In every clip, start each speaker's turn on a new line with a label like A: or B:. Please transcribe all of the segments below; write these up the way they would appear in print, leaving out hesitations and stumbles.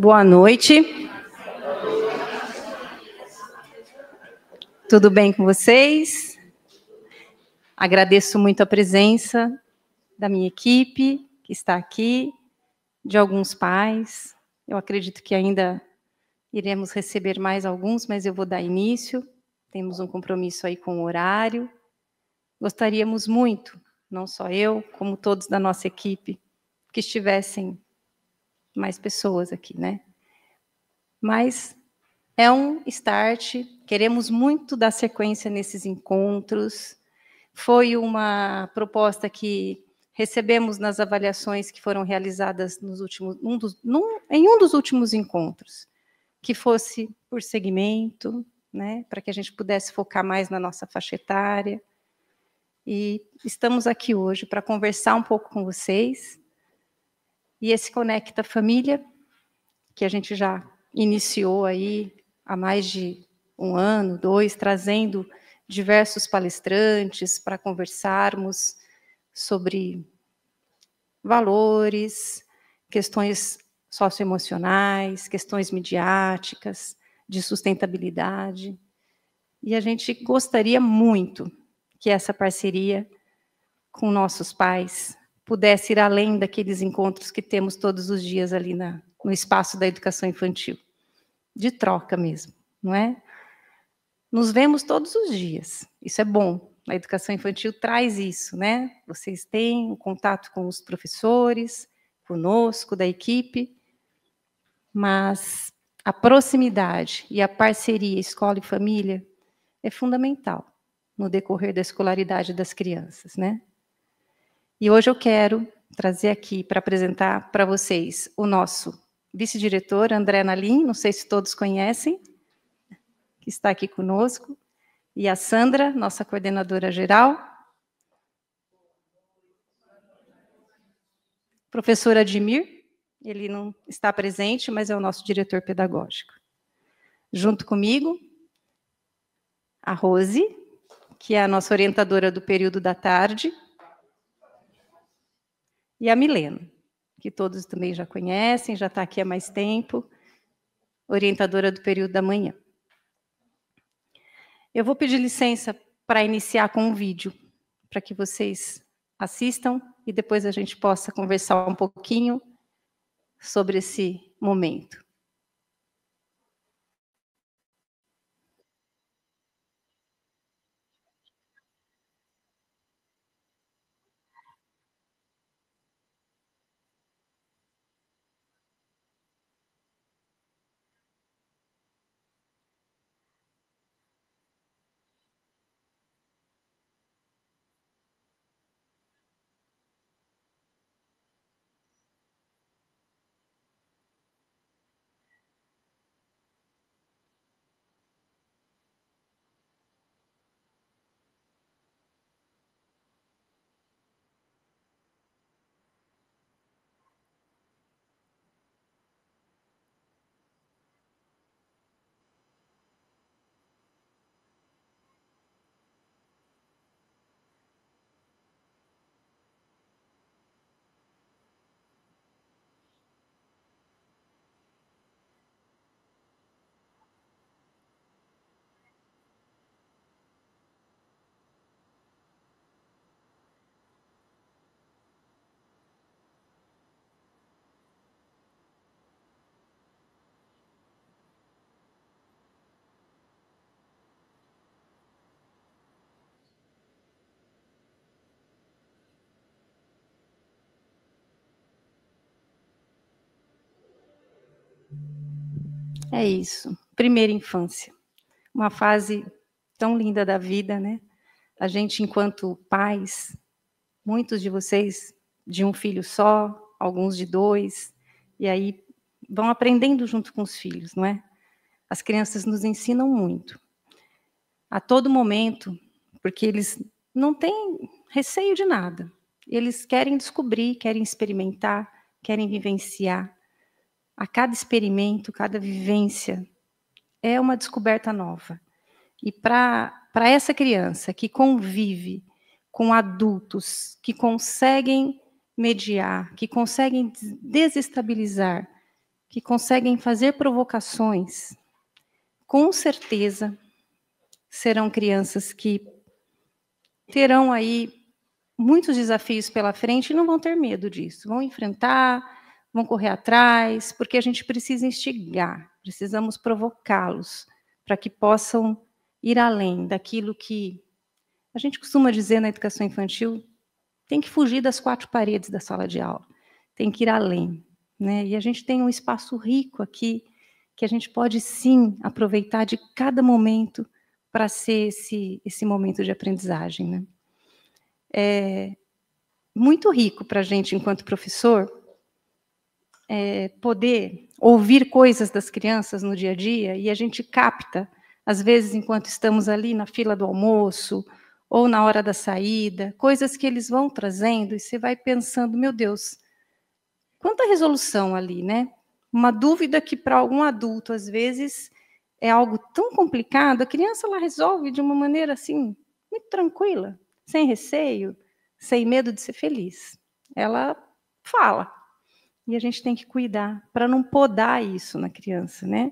A: Boa noite. Tudo bem com vocês? Agradeço muito a presença da minha equipe, que está aqui, de alguns pais. Eu acredito que ainda iremos receber mais alguns, mas eu vou dar início. Temos um compromisso aí com o horário. Gostaríamos muito, não só eu, como todos da nossa equipe, que estivessem mais pessoas aqui, né? Mas é um start, queremos muito dar sequência nesses encontros. Foi uma proposta que recebemos nas avaliações que foram realizadas nos últimos, em um dos últimos encontros, que fosse por segmento, né, para que a gente pudesse focar mais na nossa faixa etária. E estamos aqui hoje para conversar um pouco com vocês. E esse Conecta Família, que a gente já iniciou aí há mais de 1 ano, 2, trazendo diversos palestrantes para conversarmos sobre valores, questões socioemocionais, questões midiáticas, de sustentabilidade. E a gente gostaria muito que essa parceria com nossos pais pudesse ir além daqueles encontros que temos todos os dias ali no espaço da educação infantil, de troca mesmo, não é? Nos vemos todos os dias, isso é bom, a educação infantil traz isso, né? Vocês têm um contato com os professores, conosco, da equipe, mas a proximidade e a parceria escola e família é fundamental no decorrer da escolaridade das crianças, né? E hoje eu quero trazer aqui para apresentar para vocês o nosso vice-diretor, André Nalim, não sei se todos conhecem, que está aqui conosco, e a Sandra, nossa coordenadora geral. Professor Admir, ele não está presente, mas é o nosso diretor pedagógico. Junto comigo, a Rose, que é a nossa orientadora do período da tarde, e a Milena, que todos também já conhecem, já está aqui há mais tempo, orientadora do período da manhã. Eu vou pedir licença para iniciar com um vídeo, para que vocês assistam e depois a gente possa conversar um pouquinho sobre esse momento. É isso, primeira infância, uma fase tão linda da vida, né? A gente, enquanto pais, muitos de vocês de um filho só, alguns de 2, e aí vão aprendendo junto com os filhos, não é? As crianças nos ensinam muito, a todo momento, porque eles não têm receio de nada, eles querem descobrir, querem experimentar, querem vivenciar. A cada experimento, cada vivência, é uma descoberta nova. E para essa criança que convive com adultos que conseguem mediar, que conseguem desestabilizar, que conseguem fazer provocações, com certeza serão crianças que terão aí muitos desafios pela frente e não vão ter medo disso. Vão enfrentar, vão correr atrás, porque a gente precisa instigar, precisamos provocá-los para que possam ir além daquilo que a gente costuma dizer na educação infantil, tem que fugir das 4 paredes da sala de aula, tem que ir além, né? E a gente tem um espaço rico aqui, que a gente pode, sim, aproveitar de cada momento para ser esse momento de aprendizagem, né? É muito rico para a gente, enquanto professor, poder ouvir coisas das crianças no dia a dia, e a gente capta, às vezes, enquanto estamos ali na fila do almoço, ou na hora da saída, coisas que eles vão trazendo, e você vai pensando, meu Deus, quanta resolução ali, né? Uma dúvida que para algum adulto, às vezes, é algo tão complicado, a criança ela resolve de uma maneira assim, muito tranquila, sem receio, sem medo de ser feliz. Ela fala. E a gente tem que cuidar para não podar isso na criança, né?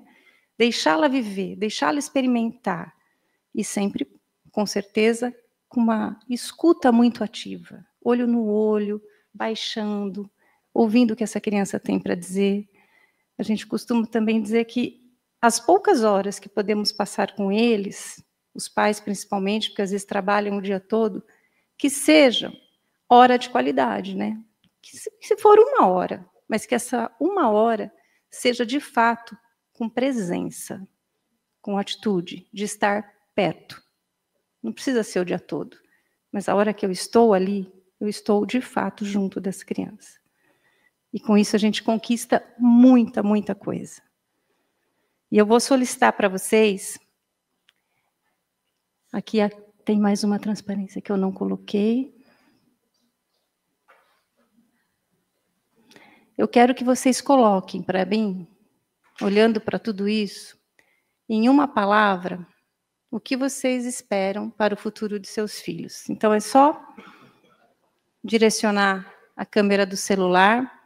A: Deixá-la viver, deixá-la experimentar. E sempre, com certeza, com uma escuta muito ativa, olho no olho, baixando, ouvindo o que essa criança tem para dizer. A gente costuma também dizer que as poucas horas que podemos passar com eles, os pais principalmente, porque às vezes trabalham o dia todo, que sejam hora de qualidade, né? Que se for 1 hora, mas que essa 1 hora seja de fato com presença, com atitude, de estar perto. Não precisa ser o dia todo, mas a hora que eu estou ali, eu estou de fato junto das crianças. E com isso a gente conquista muita, muita coisa. E eu vou solicitar para vocês, aqui tem mais uma transparência que eu não coloquei. Eu quero que vocês coloquem para mim, olhando para tudo isso, em uma palavra, o que vocês esperam para o futuro de seus filhos. Então, é só direcionar a câmera do celular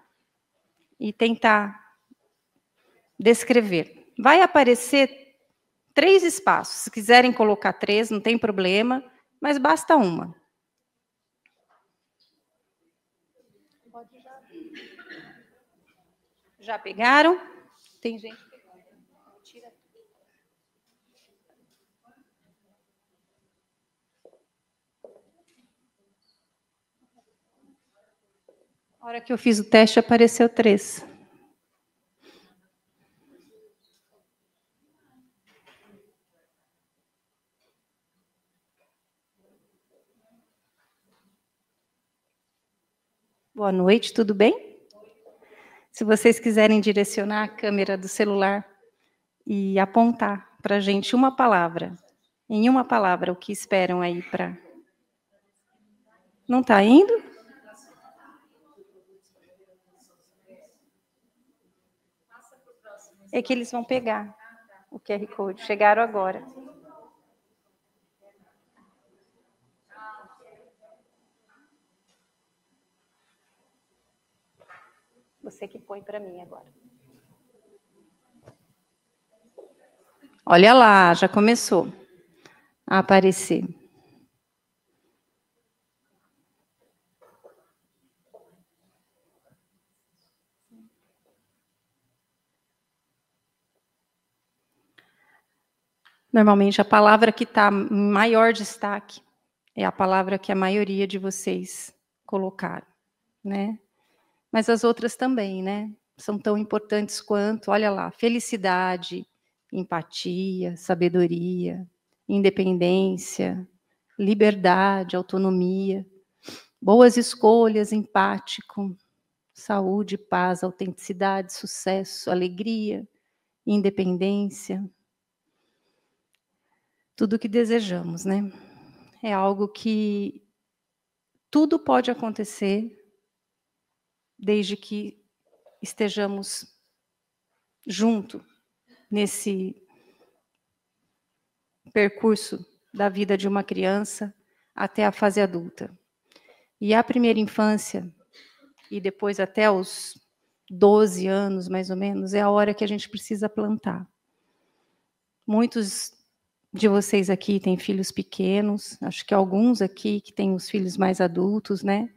A: e tentar descrever. Vai aparecer 3 espaços. Se quiserem colocar 3, não tem problema, mas basta uma. Já pegaram? Tem gente pegando. Tira. A hora que eu fiz o teste, apareceu 3. Boa noite, tudo bem? Se vocês quiserem direcionar a câmera do celular e apontar para a gente uma palavra, em uma palavra, o que esperam aí para... Não está indo? É que eles vão pegar o QR Code. Chegaram agora. Você que põe para mim agora. Olha lá, já começou a aparecer. Normalmente, a palavra que está em maior destaque é a palavra que a maioria de vocês colocaram, né? Mas as outras também, né? São tão importantes quanto, olha lá, felicidade, empatia, sabedoria, independência, liberdade, autonomia, boas escolhas, empático, saúde, paz, autenticidade, sucesso, alegria, independência. Tudo o que desejamos, né? É algo que tudo pode acontecer desde que estejamos junto nesse percurso da vida de uma criança até a fase adulta. E a primeira infância, e depois até os 12 anos, mais ou menos, é a hora que a gente precisa plantar. Muitos de vocês aqui têm filhos pequenos, acho que alguns aqui que têm os filhos mais adultos, né?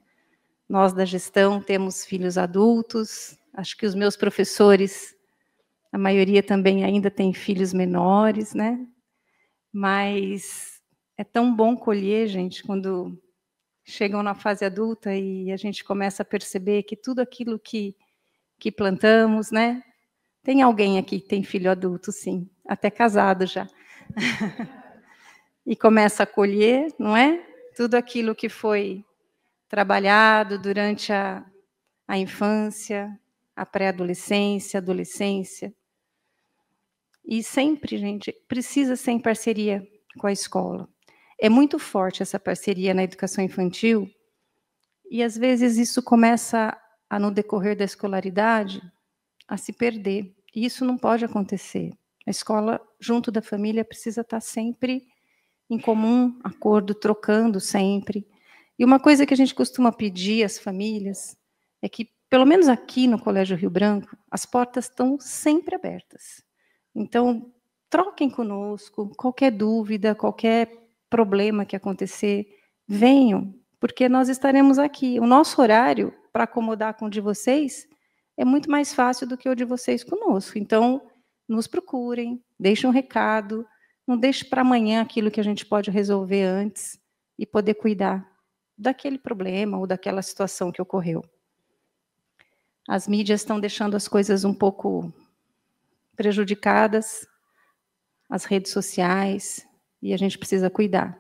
A: Nós da gestão temos filhos adultos, acho que os meus professores, a maioria também ainda tem filhos menores, né? Mas é tão bom colher, gente, quando chegam na fase adulta e a gente começa a perceber que tudo aquilo que plantamos, né? Tem alguém aqui que tem filho adulto, sim, até casado já. E começa a colher, não é? Tudo aquilo que foi trabalhado durante a infância, a pré-adolescência, adolescência. E sempre, gente, precisa ser em parceria com a escola. É muito forte essa parceria na educação infantil, e às vezes isso começa a, no decorrer da escolaridade, a se perder. E isso não pode acontecer. A escola, junto da família, precisa estar sempre em comum acordo, trocando sempre. E uma coisa que a gente costuma pedir às famílias é que, pelo menos aqui no Colégio Rio Branco, as portas estão sempre abertas. Então, troquem conosco, qualquer dúvida, qualquer problema que acontecer, venham, porque nós estaremos aqui. O nosso horário, para acomodar com o de vocês, é muito mais fácil do que o de vocês conosco. Então, nos procurem, deixem um recado, não deixe para amanhã aquilo que a gente pode resolver antes e poder cuidar daquele problema ou daquela situação que ocorreu. As mídias estão deixando as coisas um pouco prejudicadas, as redes sociais, e a gente precisa cuidar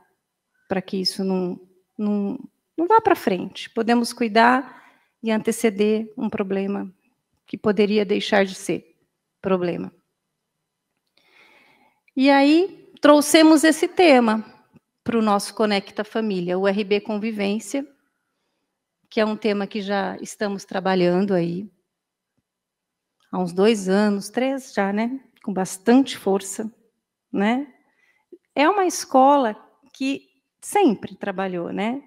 A: para que isso não vá para frente. Podemos cuidar e anteceder um problema que poderia deixar de ser problema. E aí, trouxemos esse tema para o nosso Conecta Família, o RB Convivência, que é um tema que já estamos trabalhando aí há uns 2 anos, 3 já, né? Com bastante força, né? É uma escola que sempre trabalhou, né?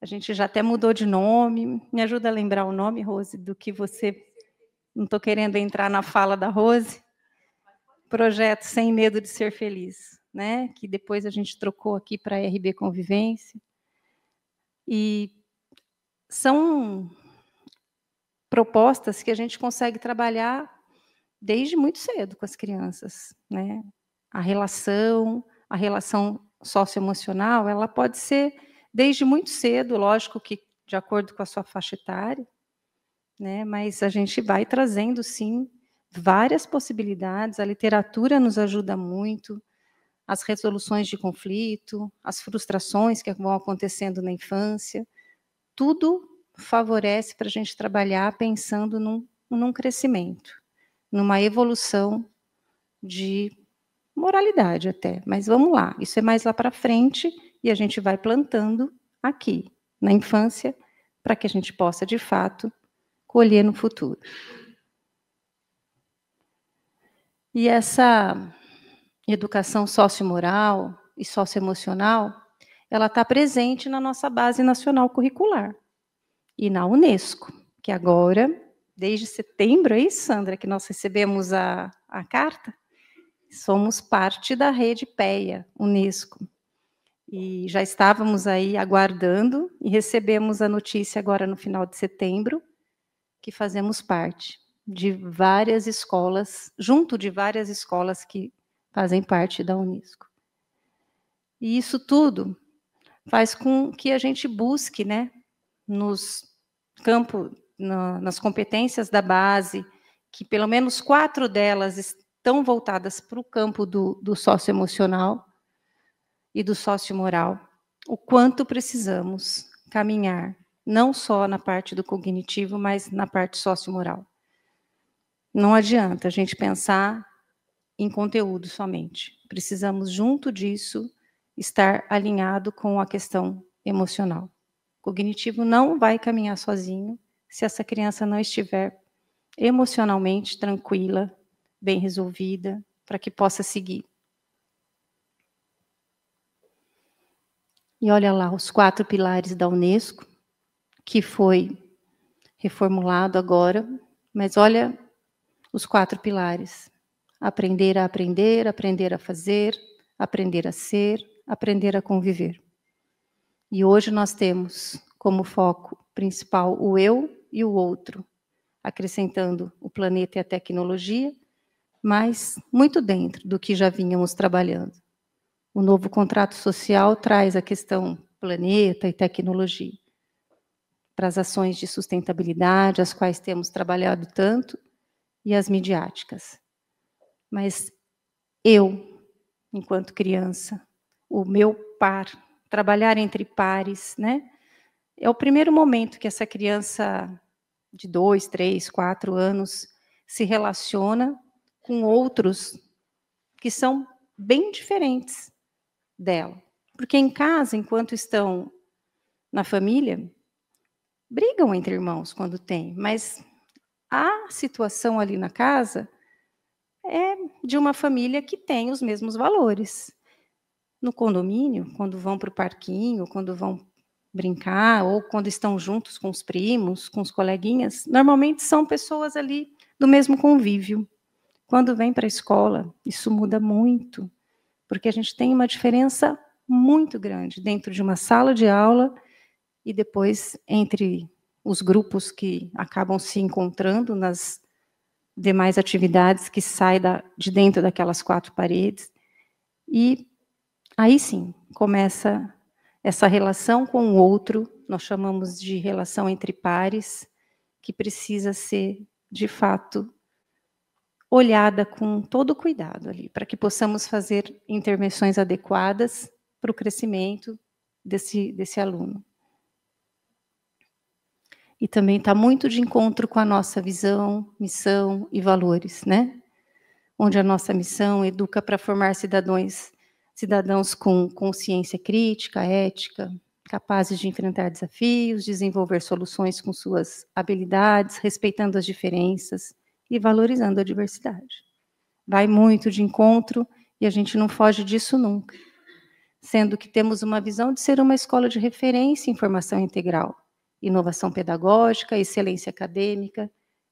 A: A gente já até mudou de nome. Me ajuda a lembrar o nome, Rose, do que você... Não estou querendo entrar na fala da Rose. Projeto Sem Medo de Ser Feliz, né? Que depois a gente trocou aqui para RB Convivência. E são propostas que a gente consegue trabalhar desde muito cedo com as crianças, né? A relação socioemocional, ela pode ser desde muito cedo, lógico que de acordo com a sua faixa etária, né? Mas a gente vai trazendo, sim, várias possibilidades. A literatura nos ajuda muito, as resoluções de conflito, as frustrações que vão acontecendo na infância, tudo favorece para a gente trabalhar pensando num crescimento, numa evolução de moralidade até. Mas vamos lá, isso é mais lá para frente e a gente vai plantando aqui, na infância, para que a gente possa, de fato, colher no futuro. E essa educação sociomoral e socioemocional, ela está presente na nossa base nacional curricular e na Unesco, que agora, desde setembro, é isso, Sandra, que nós recebemos a carta? Somos parte da rede PEA, Unesco. E já estávamos aí aguardando e recebemos a notícia agora no final de setembro, que fazemos parte de várias escolas, junto de várias escolas que fazem parte da Unesco. E isso tudo faz com que a gente busque, né, nas competências da base, que pelo menos 4 delas estão voltadas para o campo do socioemocional e do sociomoral, o quanto precisamos caminhar, não só na parte do cognitivo, mas na parte sociomoral. Não adianta a gente pensar em conteúdo somente. Precisamos, junto disso, estar alinhado com a questão emocional. O cognitivo não vai caminhar sozinho se essa criança não estiver emocionalmente tranquila, bem resolvida, para que possa seguir. E olha lá, os 4 pilares da Unesco, que foi reformulado agora, Mas olha os 4 pilares: aprender a aprender, aprender a fazer, aprender a ser, aprender a conviver. E hoje nós temos como foco principal o eu e o outro, acrescentando o planeta e a tecnologia, mas muito dentro do que já vínhamos trabalhando. O novo contrato social traz a questão planeta e tecnologia para as ações de sustentabilidade, as quais temos trabalhado tanto, e as midiáticas. Mas eu, enquanto criança, o meu par, trabalhar entre pares, né? É o primeiro momento que essa criança de 2, 3, 4 anos se relaciona com outros que são bem diferentes dela. Porque em casa, enquanto estão na família, brigam entre irmãos quando tem, mas a situação ali na casa é de uma família que tem os mesmos valores. No condomínio, quando vão para o parquinho, quando vão brincar, ou quando estão juntos com os primos, com os coleguinhas, normalmente são pessoas ali do mesmo convívio. Quando vem para a escola, isso muda muito, porque a gente tem uma diferença muito grande dentro de uma sala de aula e depois entre os grupos que acabam se encontrando nas demais atividades que saem de dentro daquelas 4 paredes. E aí sim, começa essa relação com o outro, nós chamamos de relação entre pares, que precisa ser, de fato, olhada com todo cuidado ali, para que possamos fazer intervenções adequadas para o crescimento desse aluno. E também está muito de encontro com a nossa visão, missão e valores, né? Onde a nossa missão educa para formar cidadãos com consciência crítica, ética, capazes de enfrentar desafios, desenvolver soluções com suas habilidades, respeitando as diferenças e valorizando a diversidade. Vai muito de encontro e a gente não foge disso nunca, sendo que temos uma visão de ser uma escola de referência em formação integral, inovação pedagógica, excelência acadêmica,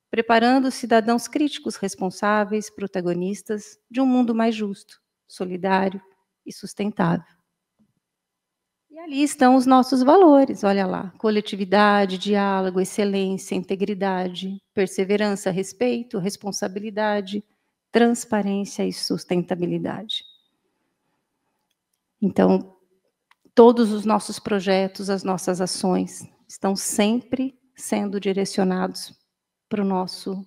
A: preparando cidadãos críticos responsáveis, protagonistas de um mundo mais justo, solidário e sustentável. E ali estão os nossos valores, olha lá: coletividade, diálogo, excelência, integridade, perseverança, respeito, responsabilidade, transparência e sustentabilidade. Então, todos os nossos projetos, as nossas ações, estão sempre sendo direcionados para o nosso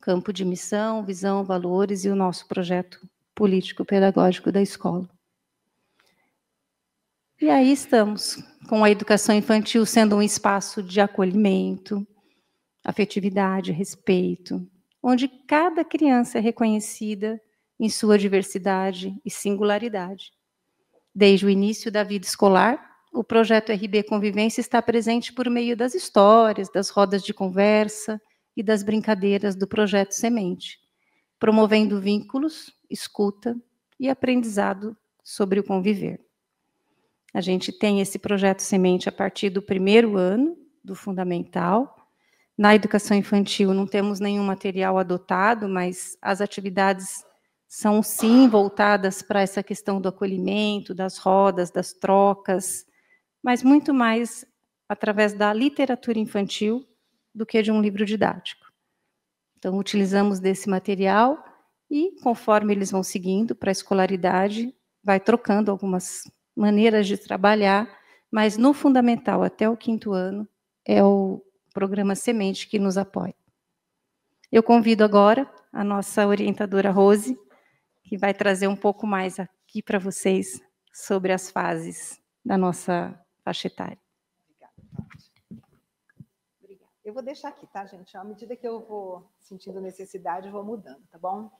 A: campo de missão, visão, valores e o nosso projeto político-pedagógico da escola. E aí estamos, com a educação infantil sendo um espaço de acolhimento, afetividade, respeito, onde cada criança é reconhecida em sua diversidade e singularidade. Desde o início da vida escolar, o projeto RB Convivência está presente por meio das histórias, das rodas de conversa e das brincadeiras do projeto Semente, promovendo vínculos, escuta e aprendizado sobre o conviver. A gente tem esse projeto Semente a partir do 1º ano do fundamental. Na educação infantil não temos nenhum material adotado, mas as atividades são sim voltadas para essa questão do acolhimento, das rodas, das trocas, mas muito mais através da literatura infantil do que de um livro didático. Então, utilizamos desse material e, conforme eles vão seguindo para a escolaridade, vai trocando algumas maneiras de trabalhar, mas no fundamental, até o 5º ano, é o programa Semente que nos apoia. Eu convido agora a nossa orientadora Rose, que vai trazer um pouco mais aqui para vocês sobre as fases da nossa faixa etária.
B: Obrigada. Eu vou deixar aqui, tá, gente? À medida que eu vou sentindo necessidade, eu vou mudando, tá bom?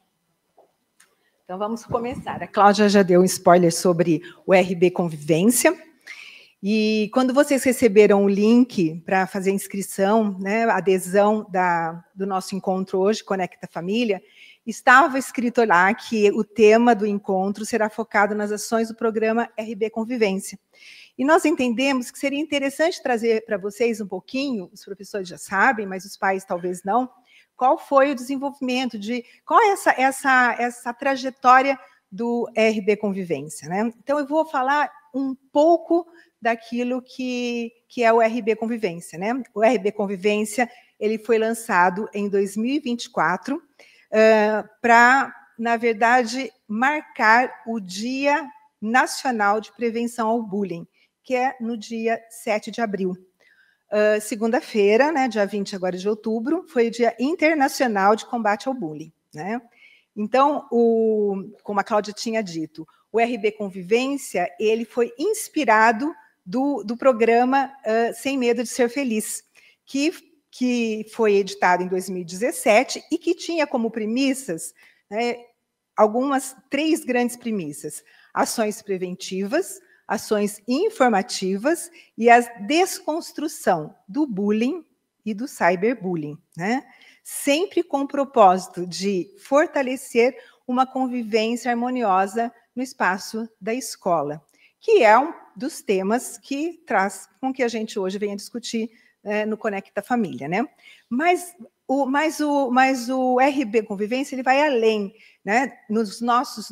B: Então, vamos começar. A Cláudia já deu um spoiler sobre o RB Convivência. E quando vocês receberam o link para fazer a inscrição, né, a adesão do nosso encontro hoje, Conecta Família, estava escrito lá que o tema do encontro será focado nas ações do programa RB Convivência. E nós entendemos que seria interessante trazer para vocês um pouquinho, os professores já sabem, mas os pais talvez não, qual foi o desenvolvimento, qual é essa trajetória do RB Convivência, né? Então, eu vou falar um pouco daquilo que é o RB Convivência, né? O RB Convivência, ele foi lançado em 2024 para, na verdade, marcar o Dia Nacional de Prevenção ao Bullying, que é no dia 7 de abril. Segunda-feira, né, dia 20 agora de outubro, foi o Dia Internacional de Combate ao Bullying, né? Então, como a Cláudia tinha dito, o RB Convivência, ele foi inspirado do programa Sem Medo de Ser Feliz, que foi editado em 2017 e que tinha como premissas, né, três grandes premissas: ações preventivas, ações informativas e a desconstrução do bullying e do cyberbullying, né? Sempre com o propósito de fortalecer uma convivência harmoniosa no espaço da escola, que é um dos temas que traz com que a gente hoje venha discutir no Conecta Família, né? Mas o RB Convivência, ele vai além, né? Nos nossos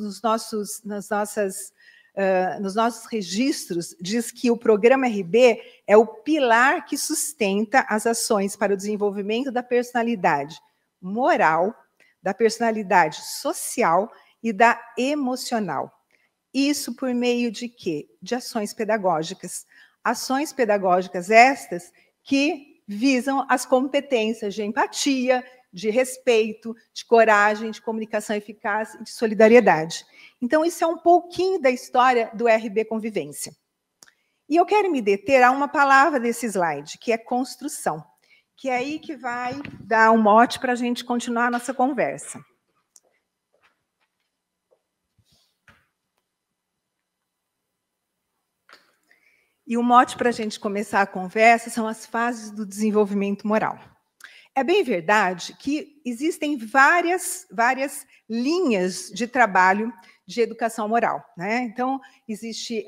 B: registros, diz que o programa RB é o pilar que sustenta as ações para o desenvolvimento da personalidade moral, da personalidade social e da emocional. Isso por meio de quê? De ações pedagógicas. Ações pedagógicas estas que visam as competências de empatia, de respeito, de coragem, de comunicação eficaz e de solidariedade. Então, isso é um pouquinho da história do RB Convivência. E eu quero me deter a uma palavra desse slide, que é construção, que é aí que vai dar um mote para a gente continuar a nossa conversa. E o mote para a gente começar a conversa são as fases do desenvolvimento moral. É bem verdade que existem várias linhas de trabalho de educação moral, né? Então, existe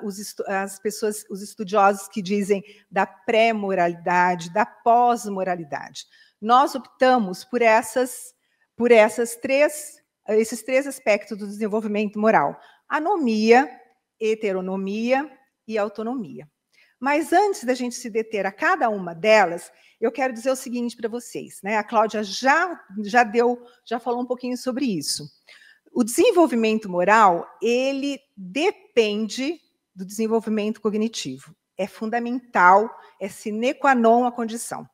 B: os estudiosos que dizem da pré-moralidade, da pós-moralidade. Nós optamos por esses três aspectos do desenvolvimento moral: anomia, heteronomia e autonomia. Mas antes da gente se deter a cada uma delas, eu quero dizer o seguinte para vocês, né? A Cláudia já falou um pouquinho sobre isso. O desenvolvimento moral, ele depende do desenvolvimento cognitivo. É fundamental, é sine qua non a condição.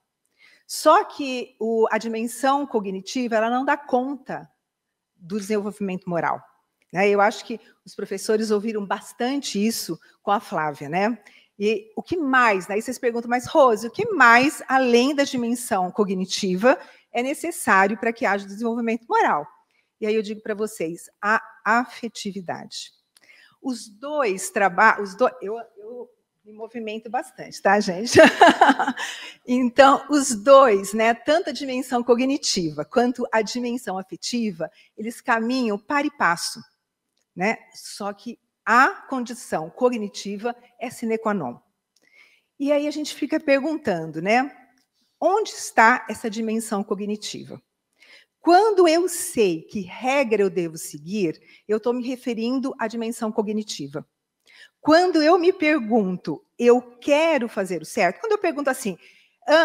B: Só que a dimensão cognitiva, ela não dá conta do desenvolvimento moral, né? Eu acho que os professores ouviram bastante isso com a Flávia, né? E o que mais? Daí vocês perguntam, mas Rose, o que mais, além da dimensão cognitiva, é necessário para que haja desenvolvimento moral? E aí eu digo para vocês, a afetividade. Os dois trabalhos... Eu me movimento bastante, tá, gente? Então, os dois, né, tanto a dimensão cognitiva quanto a dimensão afetiva, eles caminham para e passo, né? Só que a condição cognitiva é sine qua non. E aí a gente fica perguntando, né? Onde está essa dimensão cognitiva? Quando eu sei que regra eu devo seguir, eu estou me referindo à dimensão cognitiva. Quando eu me pergunto, eu quero fazer o certo, quando eu pergunto assim,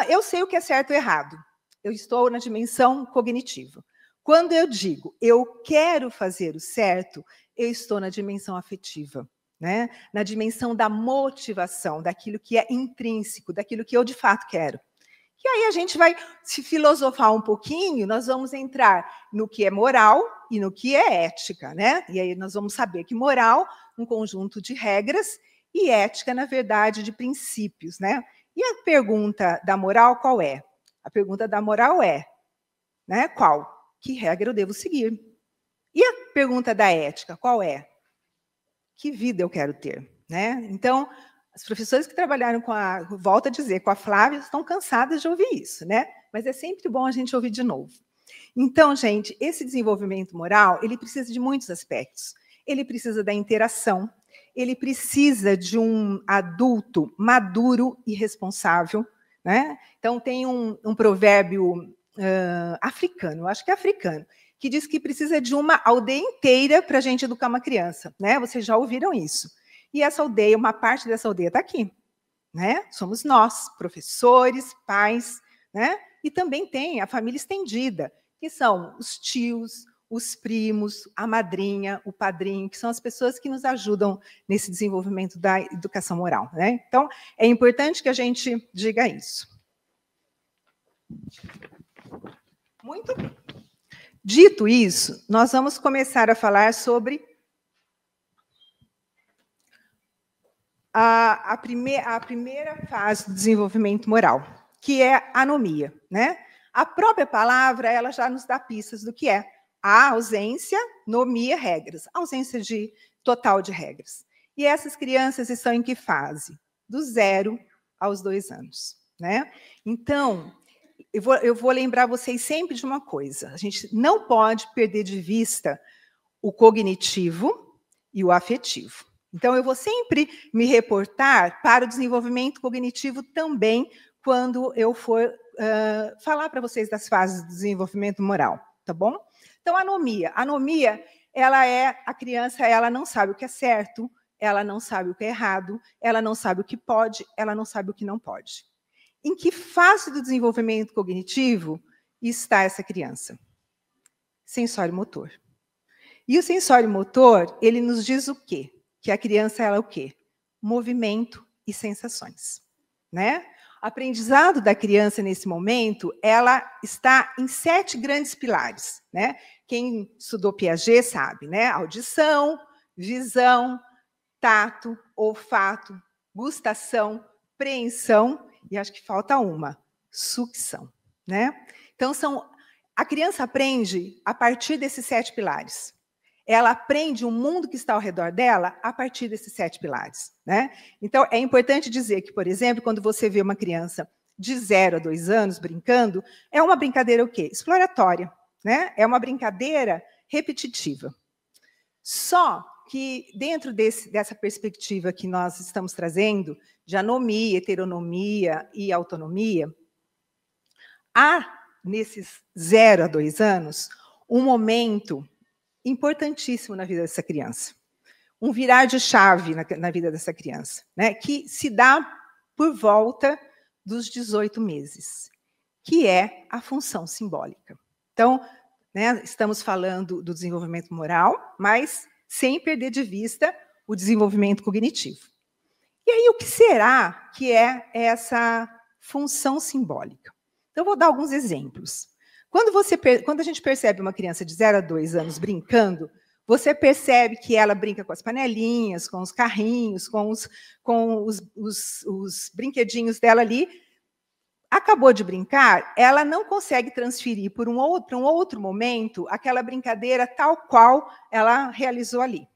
B: eu sei o que é certo ou errado, eu estou na dimensão cognitiva. Quando eu digo, eu quero fazer o certo, eu estou na dimensão afetiva, né? Na dimensão da motivação, daquilo que é intrínseco, daquilo que eu de fato quero. E aí a gente vai se filosofar um pouquinho, nós vamos entrar no que é moral e no que é ética, né? E aí nós vamos saber que moral, um conjunto de regras, e ética, na verdade, de princípios, né? E a pergunta da moral qual é? A pergunta da moral é, né? Qual? Que regra eu devo seguir? E a pergunta da ética qual é? Que vida eu quero ter, né? Então, as professoras que trabalharam volto a dizer, com a Flávia, estão cansadas de ouvir isso, né? Mas é sempre bom a gente ouvir de novo. Então, gente, esse desenvolvimento moral, ele precisa de muitos aspectos. Ele precisa da interação, ele precisa de um adulto maduro e responsável, né? Então, tem um provérbio africano, eu acho que é africano, que diz que precisa de uma aldeia inteira para a gente educar uma criança, né? Vocês já ouviram isso. E essa aldeia, uma parte dessa aldeia está aqui, né? Somos nós, professores, pais, né? E também tem a família estendida, que são os tios, os primos, a madrinha, o padrinho, que são as pessoas que nos ajudam nesse desenvolvimento da educação moral, né? Então, é importante que a gente diga isso. Muito bem. Dito isso, nós vamos começar a falar sobre a primeira fase do desenvolvimento moral, que é a anomia, né? A própria palavra, ela já nos dá pistas do que é a ausência, nomia, regras, ausência total de regras. E essas crianças estão em que fase? Do 0 aos 2 anos, né? Então, eu vou lembrar vocês sempre de uma coisa: a gente não pode perder de vista o cognitivo e o afetivo. Então, eu vou sempre me reportar para o desenvolvimento cognitivo também, quando eu for falar para vocês das fases do desenvolvimento moral, tá bom? Então, anomia. Anomia, ela é a criança, ela não sabe o que é certo, ela não sabe o que é errado, ela não sabe o que pode, ela não sabe o que não pode. Em que fase do desenvolvimento cognitivo está essa criança? Sensório-motor. E o sensório-motor, ele nos diz o quê? Que a criança, ela é o quê? Movimento e sensações, né? O aprendizado da criança, nesse momento, ela está em 7 grandes pilares, né? Quem estudou Piaget sabe, né? Audição, visão, tato, olfato, gustação, preensão, e acho que falta uma, sucção, né? Então, a criança aprende a partir desses 7 pilares. Ela aprende o mundo que está ao redor dela a partir desses 7 pilares, né? Então, é importante dizer que, por exemplo, quando você vê uma criança de 0 a 2 anos brincando, é uma brincadeira o quê? Exploratória, né? É uma brincadeira repetitiva. Só que, dentro dessa perspectiva que nós estamos trazendo, de anomia, heteronomia e autonomia, há, nesses 0 a 2 anos, um momento importantíssimo na vida dessa criança. Um virar de chave na vida dessa criança, né? Que se dá por volta dos 18 meses, que é a função simbólica. Então, né, estamos falando do desenvolvimento moral, mas sem perder de vista o desenvolvimento cognitivo. E aí, o que será que é essa função simbólica? Então, eu vou dar alguns exemplos. Quando a gente percebe uma criança de 0 a 2 anos brincando, você percebe que ela brinca com as panelinhas, com os carrinhos, com os brinquedinhos dela ali. Acabou de brincar, ela não consegue transferir para um outro momento aquela brincadeira tal qual ela realizou ali.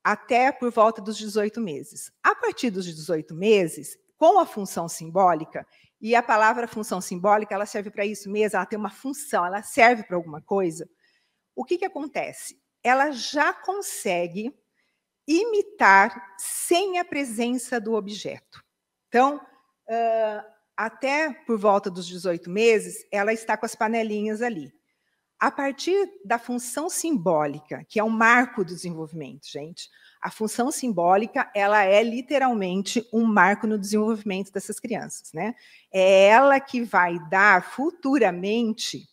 B: Até por volta dos 18 meses. A partir dos 18 meses, com a função simbólica, e a palavra função simbólica, ela serve para isso mesmo, ela tem uma função, ela serve para alguma coisa. O que acontece? Ela já consegue imitar sem a presença do objeto. Então, até por volta dos 18 meses, ela está com as panelinhas ali. A partir da função simbólica, que é um marco do desenvolvimento, gente, a função simbólica, ela é literalmente um marco no desenvolvimento dessas crianças, né? É ela que vai dar futuramente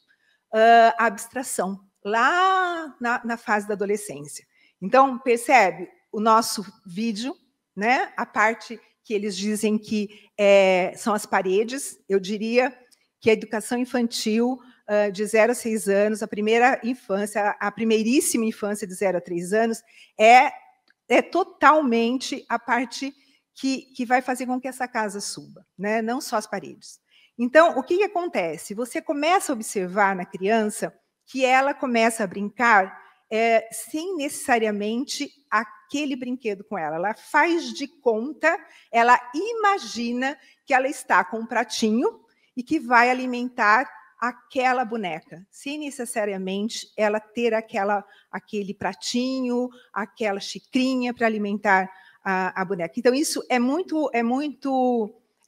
B: a abstração, lá na fase da adolescência. Então, percebe o nosso vídeo, né? A parte que eles dizem que são as paredes, eu diria que a educação infantil de 0 a 6 anos, a primeira infância, a primeiríssima infância de 0 a 3 anos, é totalmente a parte que vai fazer com que essa casa suba, né? Não só as paredes. Então, o que acontece? Você começa a observar na criança que ela começa a brincar sem necessariamente aquele brinquedo com ela. Ela faz de conta, ela imagina que ela está com um pratinho e que vai alimentar aquela boneca, sem necessariamente ela ter aquele pratinho, aquela xicrinha para alimentar a boneca. Então, isso é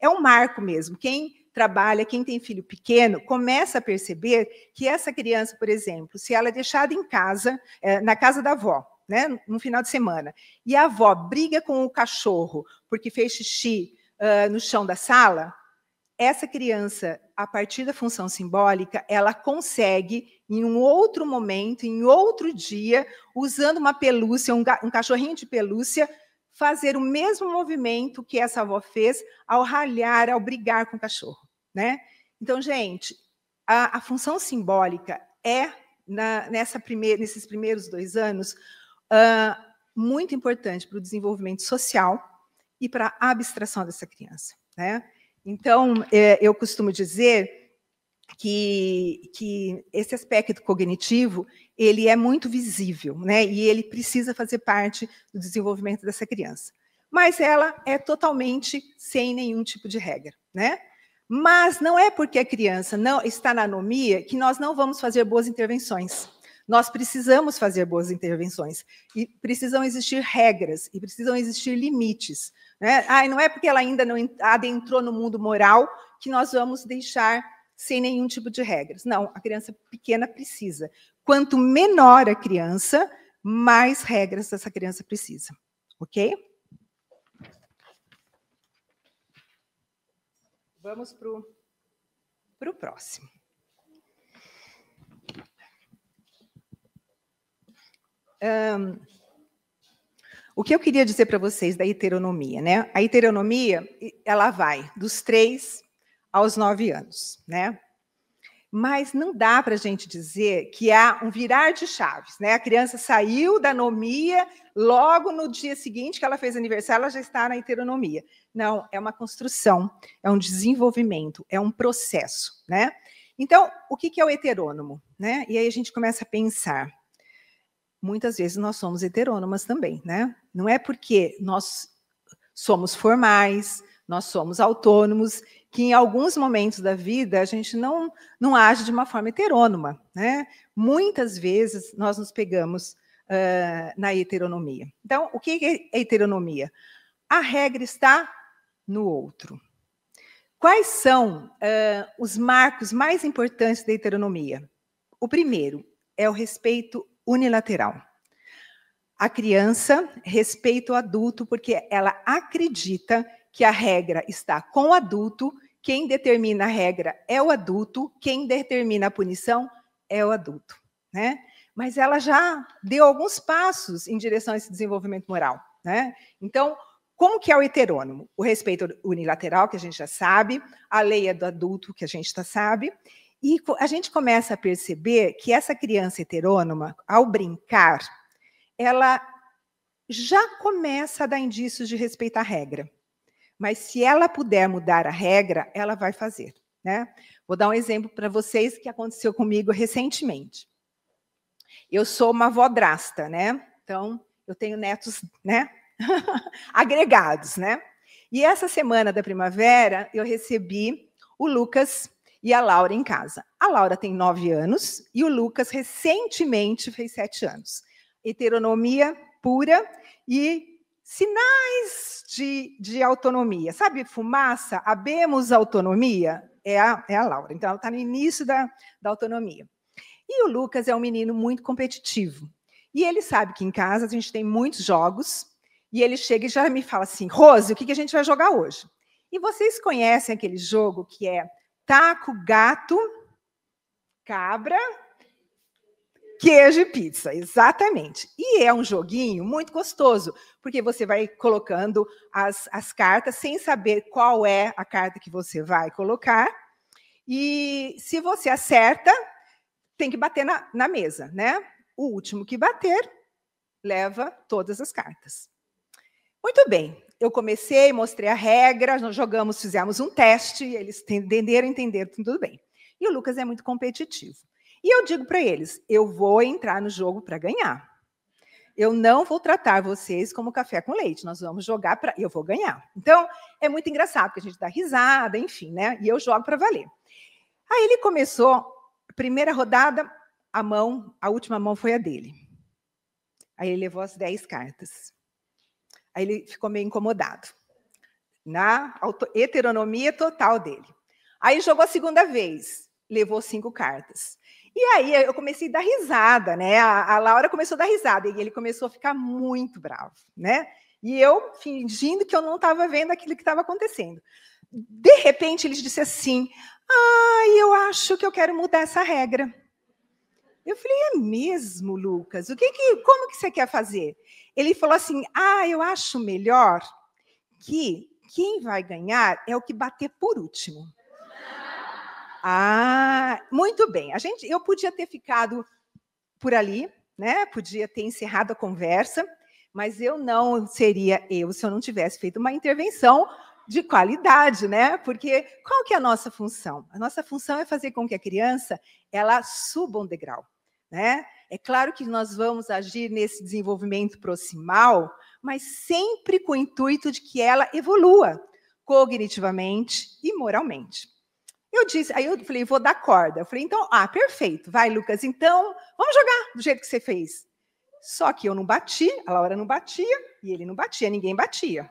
B: um marco mesmo. Quem trabalha, quem tem filho pequeno, começa a perceber que essa criança, por exemplo, se ela é deixada em casa, na casa da avó, né, no final de semana, e a avó briga com o cachorro porque fez xixi no chão da sala, essa criança, a partir da função simbólica, ela consegue, em um outro momento, em outro dia, usando uma pelúcia, um cachorrinho de pelúcia, fazer o mesmo movimento que essa avó fez ao ralhar, ao brigar com o cachorro, né? Então, gente, a função simbólica é, nesses primeiros 2 anos, muito importante para o desenvolvimento social e para a abstração dessa criança, né? Então, eu costumo dizer que esse aspecto cognitivo ele é muito visível, né? E ele precisa fazer parte do desenvolvimento dessa criança. Mas ela é totalmente sem nenhum tipo de regra, né? Mas não é porque a criança não está na anomia que nós não vamos fazer boas intervenções. Nós precisamos fazer boas intervenções. E precisam existir regras, e precisam existir limites, né? Não é porque ela ainda não adentrou no mundo moral que nós vamos deixar sem nenhum tipo de regras. Não, a criança pequena precisa. Quanto menor a criança, mais regras essa criança precisa. Ok? Vamos para o próximo. O que eu queria dizer para vocês da heteronomia, né? A heteronomia, ela vai dos 3 aos 9 anos, né? Mas não dá para a gente dizer que há um virar de chaves, né? A criança saiu da anomia, logo no dia seguinte que ela fez aniversário, ela já está na heteronomia. Não, é uma construção, é um desenvolvimento, é um processo, né? Então, o que é o heterônomo, né? E aí a gente começa a pensar. Muitas vezes nós somos heterônomas também, né? Não é porque nós somos formais, nós somos autônomos, que em alguns momentos da vida a gente não age de uma forma heterônoma, né? Muitas vezes nós nos pegamos na heteronomia. Então, o que é heteronomia? A regra está no outro. Quais são os marcos mais importantes da heteronomia? O primeiro é o respeito unilateral. A criança respeita o adulto porque ela acredita que a regra está com o adulto, quem determina a regra é o adulto, quem determina a punição é o adulto, né? Mas ela já deu alguns passos em direção a esse desenvolvimento moral, né? Então, como que é o heterônomo? O respeito unilateral, que a gente já sabe, a lei é do adulto, que a gente já sabe, e a gente começa a perceber que essa criança heterônoma, ao brincar, ela já começa a dar indícios de respeitar a regra. Mas se ela puder mudar a regra, ela vai fazer, né? Vou dar um exemplo para vocês que aconteceu comigo recentemente. Eu sou uma avó drasta, né? Então, eu tenho netos, né? agregados, né? E essa semana da primavera, eu recebi o Lucas e a Laura em casa. A Laura tem 9 anos e o Lucas recentemente fez 7 anos. Heteronomia pura e sinais de autonomia. Sabe, fumaça, habemos autonomia? É a Laura. Então, ela está no início da autonomia. E o Lucas é um menino muito competitivo. E ele sabe que em casa a gente tem muitos jogos, e ele chega e já me fala assim, Rose, o que a gente vai jogar hoje? E vocês conhecem aquele jogo que é taco, gato, cabra, queijo e pizza, exatamente. E é um joguinho muito gostoso, porque você vai colocando as cartas sem saber qual é a carta que você vai colocar. E se você acerta, tem que bater na mesa, né? O último que bater leva todas as cartas. Muito bem, eu comecei, mostrei a regra, nós jogamos, fizemos um teste, eles entenderam, tudo bem. E o Lucas é muito competitivo. E eu digo para eles, eu vou entrar no jogo para ganhar. Eu não vou tratar vocês como café com leite, nós vamos jogar para... eu vou ganhar. Então, é muito engraçado, porque a gente dá risada, enfim, né? E eu jogo para valer. Aí ele começou, a primeira rodada, a última mão foi a dele. Aí ele levou as 10 cartas. Aí ele ficou meio incomodado. Na heteronomia total dele. Aí jogou a segunda vez, levou 5 cartas. E aí eu comecei a dar risada, né? A Laura começou a dar risada e ele começou a ficar muito bravo, né? E eu fingindo que eu não estava vendo aquilo que estava acontecendo. De repente ele disse assim: eu acho que eu quero mudar essa regra. Eu falei: é mesmo, Lucas? Como que você quer fazer? Ele falou assim: eu acho melhor que quem vai ganhar é o que bater por último. Muito bem. Eu podia ter ficado por ali, né? Podia ter encerrado a conversa, mas eu não seria se eu não tivesse feito uma intervenção de qualidade, né? Porque qual que é a nossa função? A nossa função é fazer com que a criança ela suba um degrau, né? É claro que nós vamos agir nesse desenvolvimento proximal, mas sempre com o intuito de que ela evolua cognitivamente e moralmente. Aí eu falei: vou dar corda. Eu falei: então, perfeito, vai, Lucas, então vamos jogar do jeito que você fez. Só que eu não bati, a Laura não batia, e ele não batia, ninguém batia.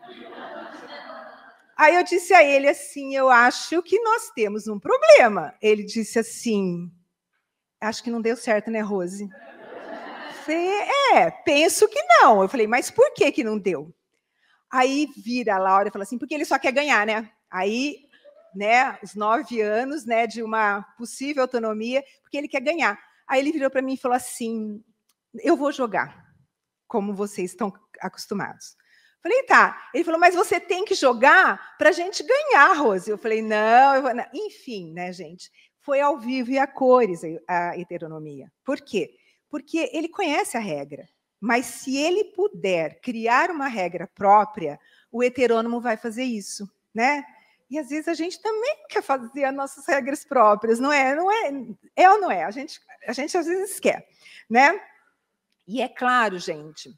B: Aí eu disse a ele assim: eu acho que nós temos um problema. Ele disse assim: acho que não deu certo, né, Rose? Eu falei: penso que não. Eu falei: mas por que não deu? Aí vira a Laura e fala assim: porque ele só quer ganhar, né? Aí, né, os 9 anos, né, de uma possível autonomia, porque ele quer ganhar. Aí ele virou para mim e falou assim: eu vou jogar, como vocês estão acostumados. Falei: tá. Ele falou: mas você tem que jogar para a gente ganhar, Rose. Eu falei: não. Enfim, né, gente? Foi ao vivo e a cores a heteronomia. Por quê? Porque ele conhece a regra. Mas se ele puder criar uma regra própria, o heterônomo vai fazer isso, né? E às vezes a gente também quer fazer as nossas regras próprias, não é? Não é? É ou não é? A gente às vezes quer, né? E é claro, gente,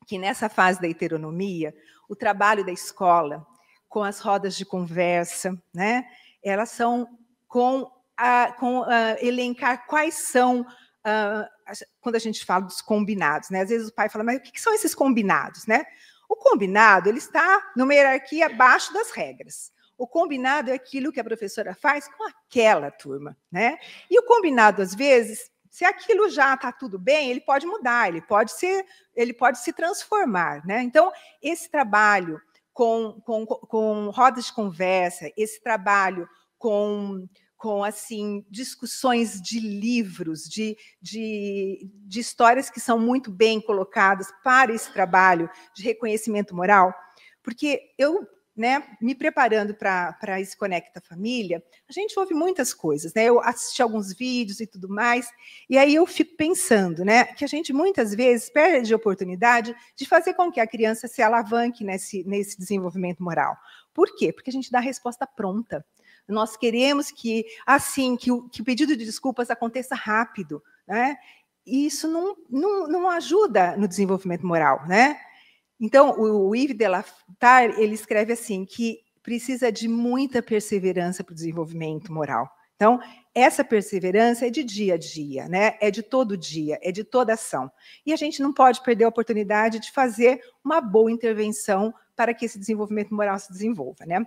B: que nessa fase da heteronomia, o trabalho da escola, com as rodas de conversa, né? Elas são com elencar quais são quando a gente fala dos combinados, né? Às vezes o pai fala: mas o que são esses combinados, né? O combinado ele está numa hierarquia abaixo das regras. O combinado é aquilo que a professora faz com aquela turma, né? E o combinado, às vezes, se aquilo já está tudo bem, ele pode mudar, ele pode se transformar, né? Então, esse trabalho com rodas de conversa, esse trabalho com assim, discussões de livros, de histórias que são muito bem colocadas para esse trabalho de reconhecimento moral, porque eu, né, me preparando para esse Conecta Família, a gente ouve muitas coisas, né? Eu assisti alguns vídeos e tudo mais, e aí eu fico pensando, né, que a gente muitas vezes perde a oportunidade de fazer com que a criança se alavanque nesse desenvolvimento moral. Por quê? Porque a gente dá a resposta pronta. Nós queremos que o pedido de desculpas aconteça rápido, né? E isso não ajuda no desenvolvimento moral, né? Então, o Yves Delaftar, ele escreve assim, que precisa de muita perseverança para o desenvolvimento moral. Então, essa perseverança é de dia a dia, né? É de todo dia, é de toda ação. E a gente não pode perder a oportunidade de fazer uma boa intervenção para que esse desenvolvimento moral se desenvolva, né?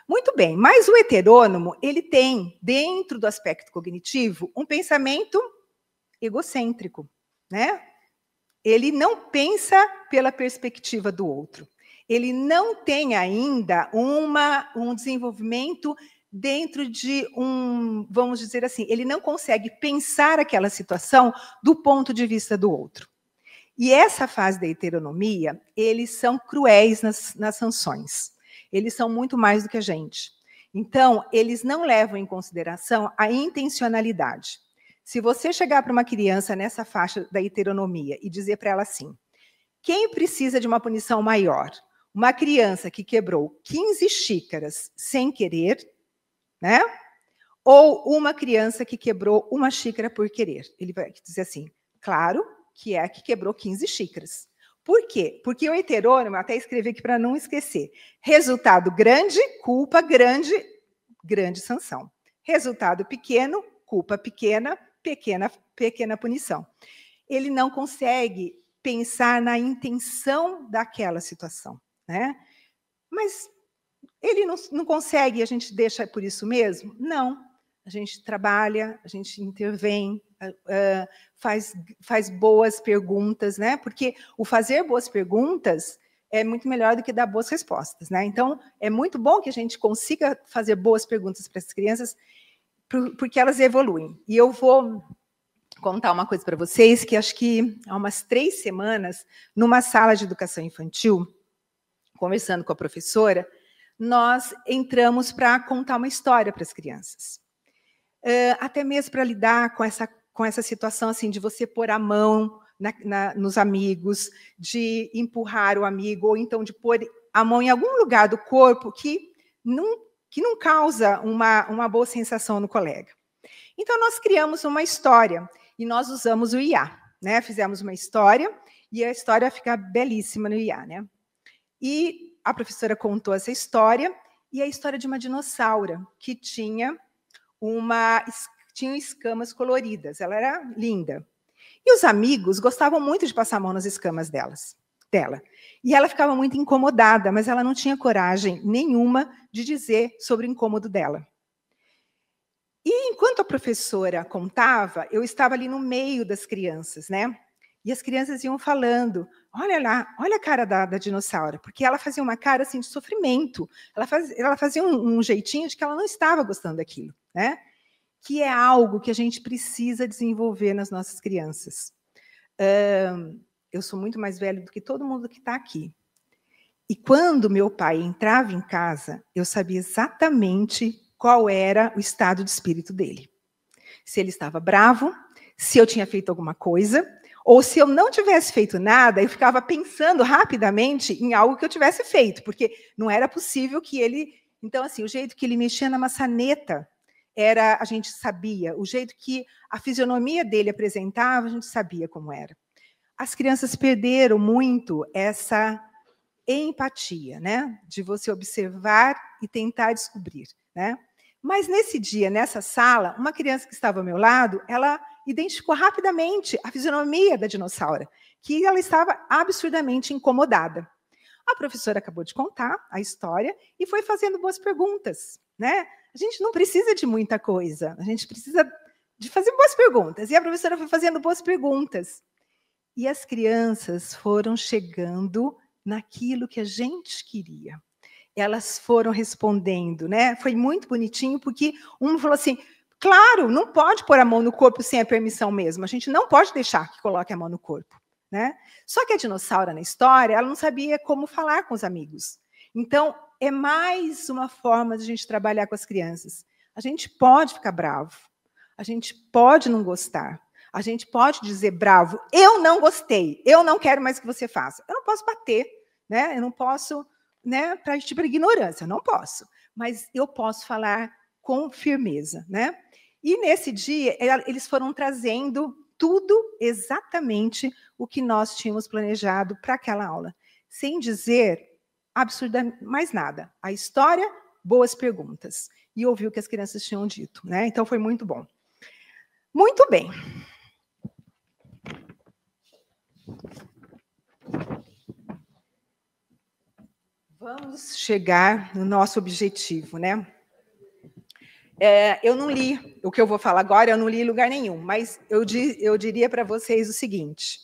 B: Muito bem, mas o heterônomo, ele tem, dentro do aspecto cognitivo, um pensamento egocêntrico, né? Ele não pensa pela perspectiva do outro. Ele não tem ainda um desenvolvimento dentro de vamos dizer assim, ele não consegue pensar aquela situação do ponto de vista do outro. E essa fase da heteronomia, eles são cruéis nas sanções. Eles são muito mais do que a gente. Então, eles não levam em consideração a intencionalidade. Se você chegar para uma criança nessa faixa da heteronomia e dizer para ela assim: quem precisa de uma punição maior? Uma criança que quebrou 15 xícaras sem querer, né? Ou uma criança que quebrou uma xícara por querer? Ele vai dizer assim: claro que é a que quebrou 15 xícaras. Por quê? Porque o heterônomo, até escrevi aqui para não esquecer: resultado grande, culpa grande, grande sanção. Resultado pequeno, culpa pequena, pequena punição. Ele não consegue pensar na intenção daquela situação, né? Mas Ele não consegue, a gente deixa por isso mesmo? Não. A gente trabalha, a gente intervém, faz boas perguntas, né? Porque o fazer boas perguntas é muito melhor do que dar boas respostas, né? Então, é muito bom que a gente consiga fazer boas perguntas para as crianças, porque elas evoluem. E eu vou contar uma coisa para vocês, que acho que há umas 3 semanas, numa sala de educação infantil, conversando com a professora, nós entramos para contar uma história para as crianças. Até mesmo para lidar com essa situação assim, de você pôr a mão nos amigos, de empurrar o amigo, ou então de pôr a mão em algum lugar do corpo que não causa uma boa sensação no colega. Então, nós criamos uma história e nós usamos o IA, né? Fizemos uma história e a história fica belíssima no IA, né? E a professora contou essa história, e a história de uma dinossauro que tinha escamas coloridas. Ela era linda. E os amigos gostavam muito de passar a mão nas escamas dela. E ela ficava muito incomodada, mas ela não tinha coragem nenhuma de dizer sobre o incômodo dela. E enquanto a professora contava, eu estava ali no meio das crianças, né? E as crianças iam falando, olha lá, olha a cara da dinossauro, porque ela fazia uma cara assim de sofrimento, ela fazia um jeitinho de que ela não estava gostando daquilo, né? Que é algo que a gente precisa desenvolver nas nossas crianças. Eu sou muito mais velho do que todo mundo que está aqui. E quando meu pai entrava em casa, eu sabia exatamente qual era o estado de espírito dele. Se ele estava bravo, se eu tinha feito alguma coisa, ou se eu não tivesse feito nada, eu ficava pensando rapidamente em algo que eu tivesse feito, porque não era possível que ele... Então, assim, o jeito que ele mexia na maçaneta, a gente sabia. O jeito que a fisionomia dele apresentava, a gente sabia como era. As crianças perderam muito essa empatia, né? De você observar e tentar descobrir, né? Mas nesse dia, nessa sala, uma criança que estava ao meu lado, ela identificou rapidamente a fisionomia da dinossauro, que ela estava absurdamente incomodada. A professora acabou de contar a história e foi fazendo boas perguntas, né? A gente não precisa de muita coisa, a gente precisa de fazer boas perguntas. E a professora foi fazendo boas perguntas. E as crianças foram chegando naquilo que a gente queria. Elas foram respondendo, né? Foi muito bonitinho, porque um falou assim, claro, não pode pôr a mão no corpo sem a permissão mesmo, a gente não pode deixar que coloque a mão no corpo, né? Só que a dinossauro, na história, ela não sabia como falar com os amigos. Então, é mais uma forma de a gente trabalhar com as crianças. A gente pode ficar bravo, a gente pode não gostar, a gente pode dizer bravo, eu não gostei, eu não quero mais que você faça. Eu não posso bater, né? Eu não posso, né, para tipo de ignorância, eu não posso. Mas eu posso falar com firmeza, né? E nesse dia, eles foram trazendo tudo exatamente o que nós tínhamos planejado para aquela aula, sem dizer absurdamente mais nada. A história, boas perguntas. E ouvir o que as crianças tinham dito, né? Então, foi muito bom. Muito bem. Vamos chegar no nosso objetivo, né? Eu não li, o que eu vou falar agora, eu não li em lugar nenhum, mas eu diria para vocês o seguinte,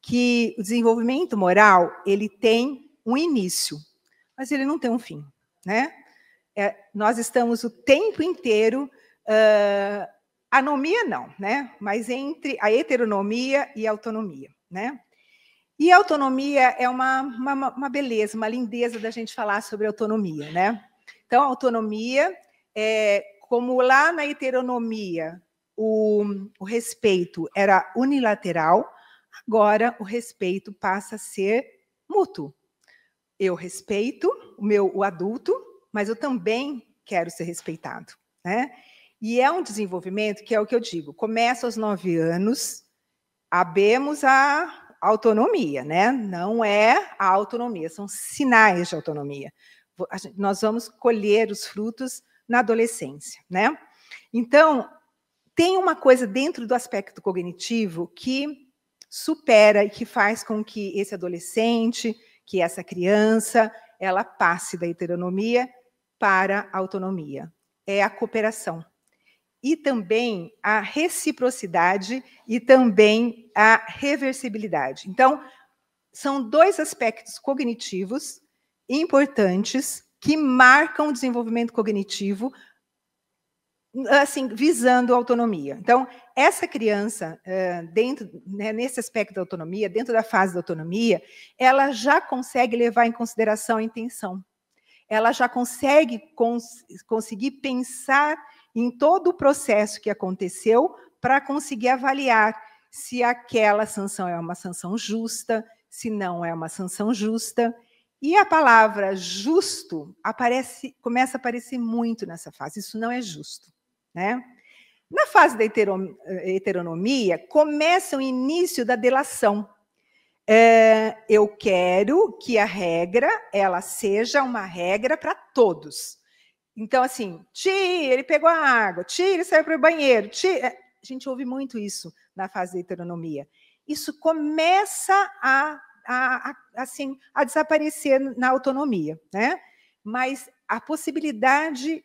B: que o desenvolvimento moral, ele tem um início, mas ele não tem um fim, né? Nós estamos o tempo inteiro, anomia não, né? Mas entre a heteronomia e a autonomia, né? E a autonomia é uma beleza, uma lindeza da gente falar sobre autonomia, né? Então, a autonomia, como lá na heteronomia o respeito era unilateral, agora o respeito passa a ser mútuo. Eu respeito o adulto, mas eu também quero ser respeitado, né? E é um desenvolvimento que é o que eu digo, começa aos 9 anos, habemos a autonomia, né? Não é a autonomia, são sinais de autonomia. Nós vamos colher os frutos na adolescência, né? Então, tem uma coisa dentro do aspecto cognitivo que supera e que faz com que esse adolescente, que essa criança, ela passe da heteronomia para a autonomia, é a cooperação. E também a reciprocidade e também a reversibilidade. Então, são dois aspectos cognitivos importantes que marcam o desenvolvimento cognitivo, assim, visando a autonomia. Então, essa criança, dentro, né, nesse aspecto da autonomia, dentro da fase da autonomia, ela já consegue levar em consideração a intenção. Ela já consegue conseguir pensar em todo o processo que aconteceu para conseguir avaliar se aquela sanção é uma sanção justa, se não é uma sanção justa. E a palavra justo começa a aparecer muito nessa fase. Isso não é justo, né? Na fase da heteronomia, começa o início da delação. Eu quero que a regra ela seja uma regra para todos. Então, assim, ele pegou a água, ele saiu para o banheiro, a gente ouve muito isso na fase da heteronomia. Isso começa assim, a desaparecer na autonomia, né? Mas a possibilidade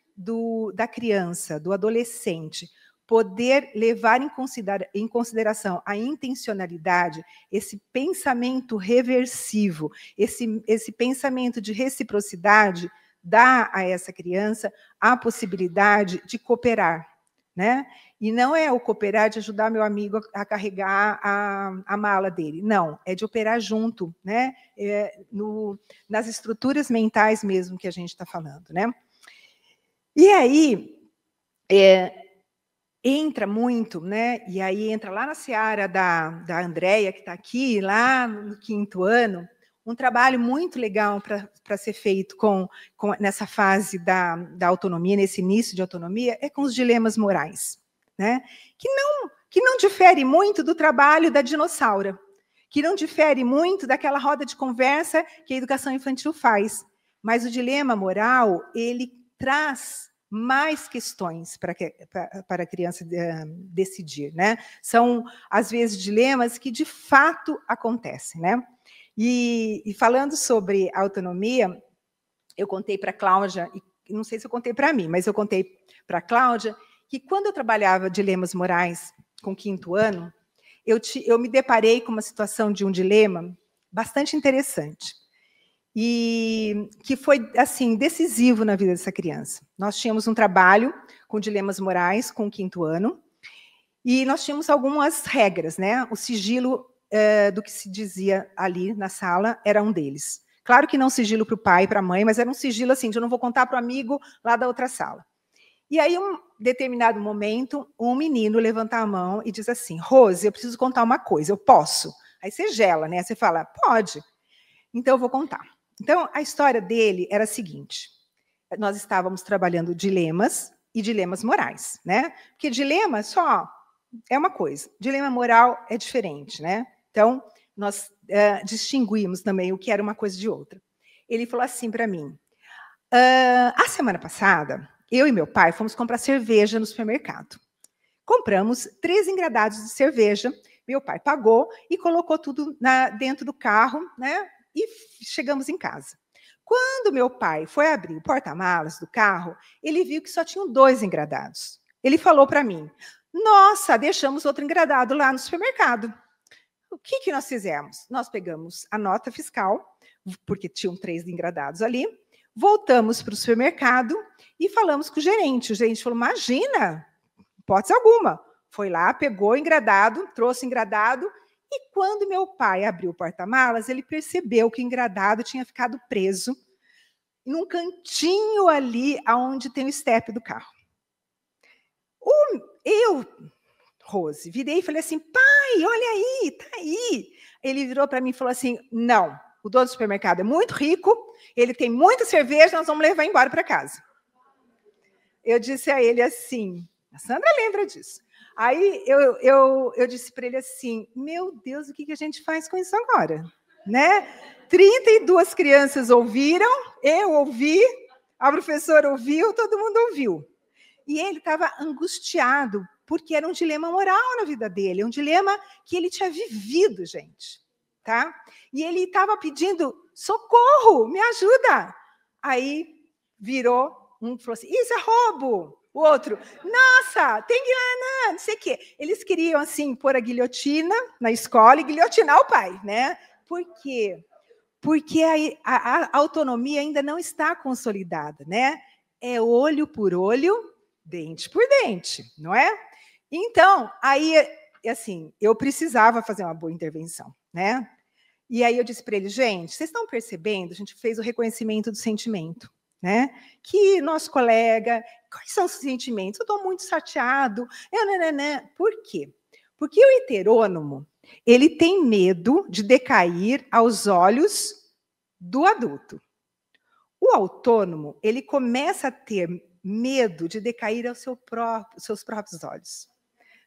B: da criança, do adolescente, poder levar em consideração a intencionalidade, esse pensamento reversivo, esse pensamento de reciprocidade, dá a essa criança a possibilidade de cooperar, né? E não é o cooperar de ajudar meu amigo a carregar a mala dele, não, é de operar junto, né? Nas estruturas mentais mesmo que a gente está falando, né? E aí, entra muito, né? E aí entra lá na seara da Andréia, que está aqui, lá no 5º ano, um trabalho muito legal para ser feito nessa fase da autonomia, nesse início de autonomia, é com os dilemas morais, né? Que não difere muito do trabalho da dinossauro, que não difere muito daquela roda de conversa que a educação infantil faz. Mas o dilema moral, ele traz mais questões para a criança decidir, né? São, às vezes, dilemas que, de fato, acontecem, né? E falando sobre autonomia, eu contei para a Cláudia, e não sei se eu contei para mim, mas eu contei para a Cláudia, que quando eu trabalhava dilemas morais com 5º ano, eu me deparei com uma situação de um dilema bastante interessante, e que foi, assim, decisivo na vida dessa criança. Nós tínhamos um trabalho com dilemas morais com o 5º ano, e nós tínhamos algumas regras, né? O sigilo do que se dizia ali na sala era um deles. Claro que não sigilo para o pai e para a mãe, mas era um sigilo assim, de eu não vou contar para o amigo lá da outra sala. E aí, um determinado momento, um menino levanta a mão e diz assim: Rose, eu preciso contar uma coisa, eu posso? Aí você gela, né? Você fala, pode. Então, eu vou contar. Então, a história dele era a seguinte: nós estávamos trabalhando dilemas e dilemas morais, né? Porque dilema só é uma coisa, dilema moral é diferente, né? Então, nós distinguimos também o que era uma coisa de outra. Ele falou assim para mim: a semana passada, eu e meu pai fomos comprar cerveja no supermercado. Compramos 3 engradados de cerveja, meu pai pagou e colocou tudo dentro do carro, né? E chegamos em casa. Quando meu pai foi abrir o porta-malas do carro, ele viu que só tinham 2 engradados. Ele falou para mim: nossa, deixamos outro engradado lá no supermercado. O que nós fizemos? Nós pegamos a nota fiscal, porque tinham 3 engradados ali, voltamos para o supermercado e falamos com o gerente. O gerente falou: imagina, hipótese alguma. Foi lá, pegou o engradado, trouxe o engradado, e quando meu pai abriu o porta-malas, ele percebeu que o engradado tinha ficado preso num cantinho ali onde tem o estepe do carro. Eu, Rose, virei e falei assim: pai, olha aí, tá aí. Ele virou para mim e falou assim: não, o dono do supermercado é muito rico, ele tem muita cerveja, nós vamos levar embora para casa. Eu disse a ele assim, a Sandra lembra disso. Aí eu disse para ele assim: meu Deus, o que a gente faz com isso agora? Né? 32 crianças ouviram, eu ouvi, a professora ouviu, todo mundo ouviu. E ele estava angustiado, porque era um dilema moral na vida dele, um dilema que ele tinha vivido, gente. Tá? E ele estava pedindo: socorro, me ajuda. Aí virou Um falou assim, isso é roubo. O outro, nossa, tem que... não sei o quê. Eles queriam, assim, pôr a guilhotina na escola e guilhotinar o pai, né? Por quê? Porque a autonomia ainda não está consolidada, né? É olho por olho, dente por dente, não é? Então, aí, assim, eu precisava fazer uma boa intervenção, né? E aí eu disse para ele, gente, vocês estão percebendo? A gente fez o reconhecimento do sentimento, né? Que nosso colega, quais são os sentimentos? Eu estou muito chateado. Por quê? Porque o heterônomo, ele tem medo de decair aos olhos do adulto. O autônomo, ele começa a ter medo de decair aos seus próprios olhos,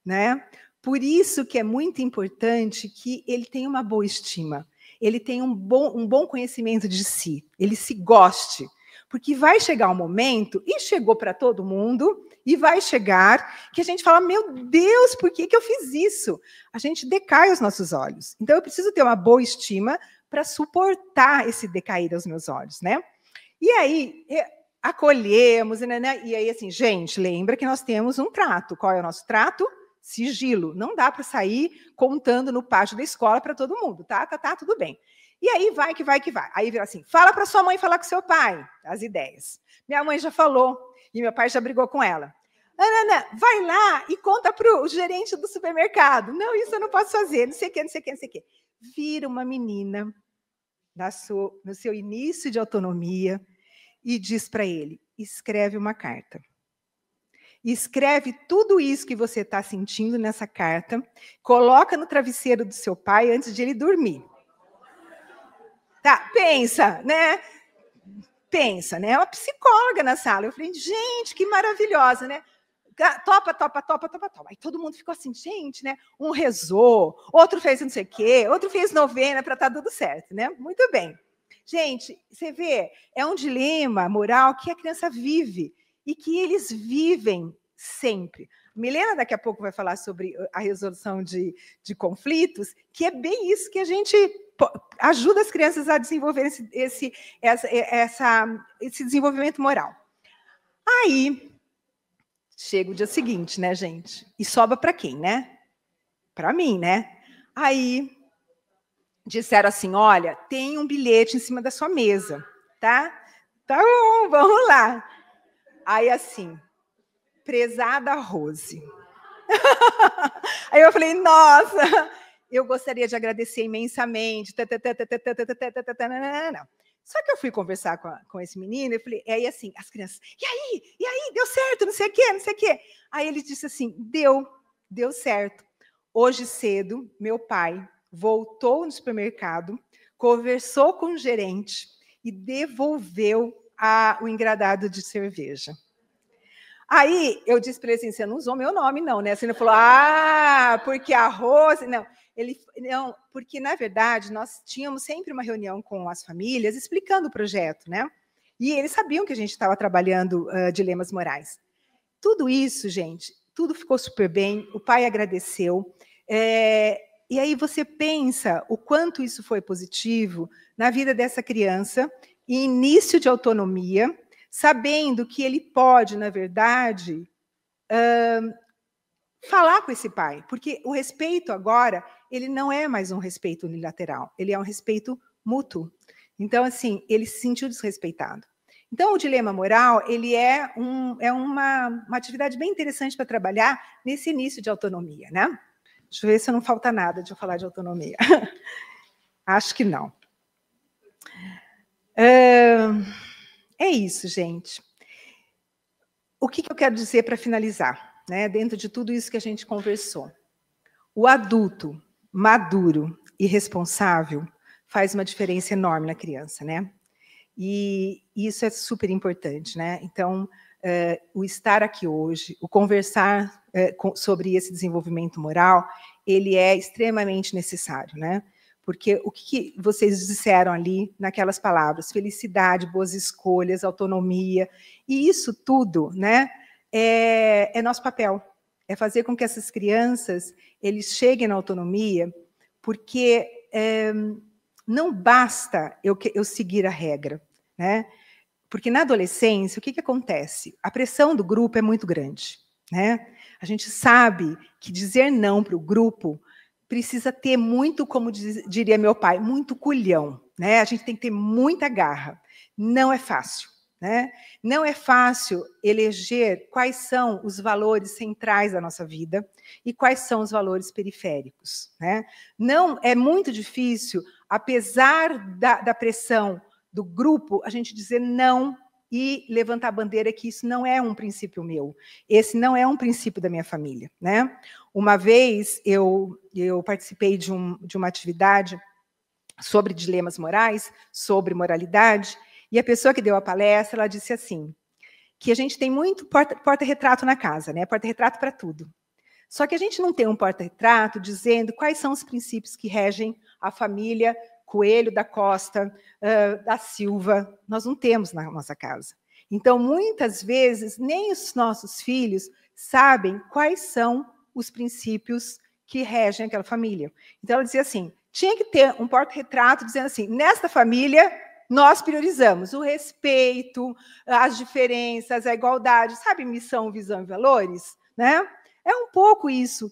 B: né? Por isso que é muito importante que ele tenha uma boa estima, ele tenha um bom conhecimento de si, ele se goste, porque vai chegar um momento, e chegou para todo mundo, e vai chegar que a gente fala, meu Deus, por que eu fiz isso? A gente decai aos nossos olhos. Então, eu preciso ter uma boa estima para suportar esse decair aos meus olhos, né? E aí, acolhemos, né? E aí, assim, gente, lembra que nós temos um trato. Qual é o nosso trato? Sigilo. Não dá para sair contando no pátio da escola para todo mundo, tá? Tudo bem. E aí vai que vai. Aí vira assim, fala para sua mãe falar com seu pai, as ideias. Minha mãe já falou, e meu pai já brigou com ela. Ana, vai lá e conta para o gerente do supermercado. Não, isso eu não posso fazer, não sei o quê. Vira uma menina no seu início de autonomia e diz para ele, escreve uma carta. Escreve tudo isso que você está sentindo nessa carta, coloca no travesseiro do seu pai antes de ele dormir. Tá, pensa, né? É uma psicóloga na sala. Eu falei, gente, que maravilhosa, né? Topa. Aí todo mundo ficou assim, gente, né? Um rezou, outro fez não sei o quê, outro fez novena para estar tudo certo, né? Muito bem. Gente, você vê, é um dilema moral que a criança vive e que eles vivem sempre. Milena daqui a pouco vai falar sobre a resolução de conflitos, que é bem isso que a gente ajuda as crianças a desenvolver esse desenvolvimento moral. Aí, chega o dia seguinte, né, gente? E sobra para quem, né? Para mim, né? Aí, disseram assim, olha, tem um bilhete em cima da sua mesa, tá? Tá bom, vamos lá. Aí, assim, prezada Rose. Aí eu falei, nossa, eu gostaria de agradecer imensamente. Não. Só que eu fui conversar com esse menino, eu falei, aí assim, as crianças, e aí, deu certo, não sei o quê. Aí ele disse assim, deu certo. Hoje cedo, meu pai voltou no supermercado, conversou com o gerente e devolveu o engradado de cerveja. Aí eu disse para ele assim, você não usou meu nome, não, né? Assim, ele falou, porque a Rose... Não, porque, na verdade, nós tínhamos sempre uma reunião com as famílias explicando o projeto, né? E eles sabiam que a gente estava trabalhando dilemas morais. Tudo isso, gente, tudo ficou super bem, o pai agradeceu. E aí você pensa o quanto isso foi positivo na vida dessa criança, em início de autonomia, sabendo que ele pode, na verdade, falar com esse pai, porque o respeito agora, ele não é mais um respeito unilateral, ele é um respeito mútuo. Então, assim, ele se sentiu desrespeitado. Então, o dilema moral, ele é uma atividade bem interessante para trabalhar nesse início de autonomia, né? Deixa eu ver se não falta nada de eu falar de autonomia. Acho que não. É isso, gente. O que eu quero dizer para finalizar, né? Dentro de tudo isso que a gente conversou? O adulto maduro e responsável faz uma diferença enorme na criança, né? E isso é super importante, né? Então, o estar aqui hoje, o conversar sobre esse desenvolvimento moral, ele é extremamente necessário, né? Porque o que vocês disseram ali naquelas palavras, felicidade, boas escolhas, autonomia, e isso tudo, né, é nosso papel. É fazer com que essas crianças eles cheguem na autonomia, porque não basta eu seguir a regra, né? Porque na adolescência, o que acontece? A pressão do grupo é muito grande, né? A gente sabe que dizer não para o grupo precisa ter muito, como diria meu pai, muito culhão, né? A gente tem que ter muita garra. Não é fácil, né? Não é fácil eleger quais são os valores centrais da nossa vida e quais são os valores periféricos, né? Não é muito difícil, apesar da pressão do grupo, a gente dizer não e levantar a bandeira que isso não é um princípio meu, esse não é um princípio da minha família, né? Uma vez eu participei de uma atividade sobre dilemas morais, sobre moralidade, e a pessoa que deu a palestra, ela disse assim, que a gente tem muito porta-retrato na casa, né? Porta-retrato para tudo. Só que a gente não tem um porta-retrato dizendo quais são os princípios que regem a família Coelho da Costa, da Silva. Nós não temos na nossa casa. Então, muitas vezes, nem os nossos filhos sabem quais são os princípios que regem aquela família. Então, ela dizia assim, tinha que ter um porta-retrato dizendo assim, nesta família, nós priorizamos o respeito, as diferenças, a igualdade, sabe, missão, visão e valores, né? É um pouco isso.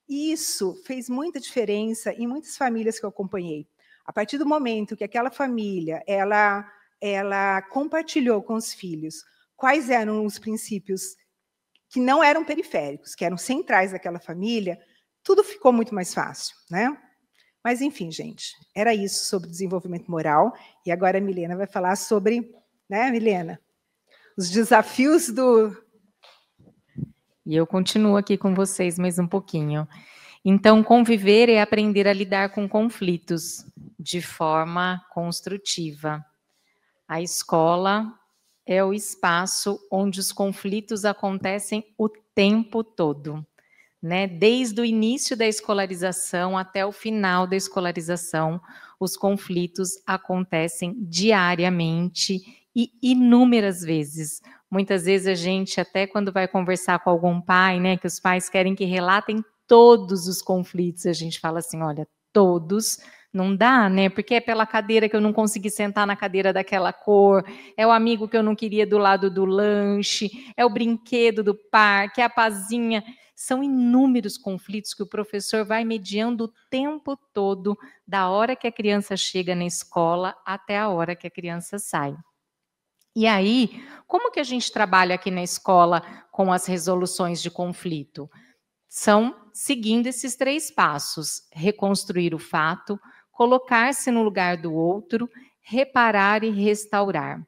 B: Isso fez muita diferença em muitas famílias que eu acompanhei. A partir do momento que aquela família ela compartilhou com os filhos quais eram os princípios que não eram periféricos, que eram centrais daquela família, tudo ficou muito mais fácil, né? Mas, enfim, gente, era isso sobre desenvolvimento moral. E agora a Milena vai falar sobre, né, Milena? Os desafios do...
C: E eu continuo aqui com vocês mais um pouquinho. Então, conviver é aprender a lidar com conflitos de forma construtiva. A escola é o espaço onde os conflitos acontecem o tempo todo, né? Desde o início da escolarização até o final da escolarização, os conflitos acontecem diariamente e inúmeras vezes. Muitas vezes a gente, até quando vai conversar com algum pai, né, que os pais querem que relatem todos os conflitos, a gente fala assim, olha, todos não dá, né? Porque é pela cadeira que eu não consegui sentar na cadeira daquela cor, é o amigo que eu não queria do lado do lanche, é o brinquedo do parque, é a pazinha. São inúmeros conflitos que o professor vai mediando o tempo todo, da hora que a criança chega na escola até a hora que a criança sai. E aí, como que a gente trabalha aqui na escola com as resoluções de conflito? São seguindo esses 3 passos: reconstruir o fato, colocar-se no lugar do outro, reparar e restaurar.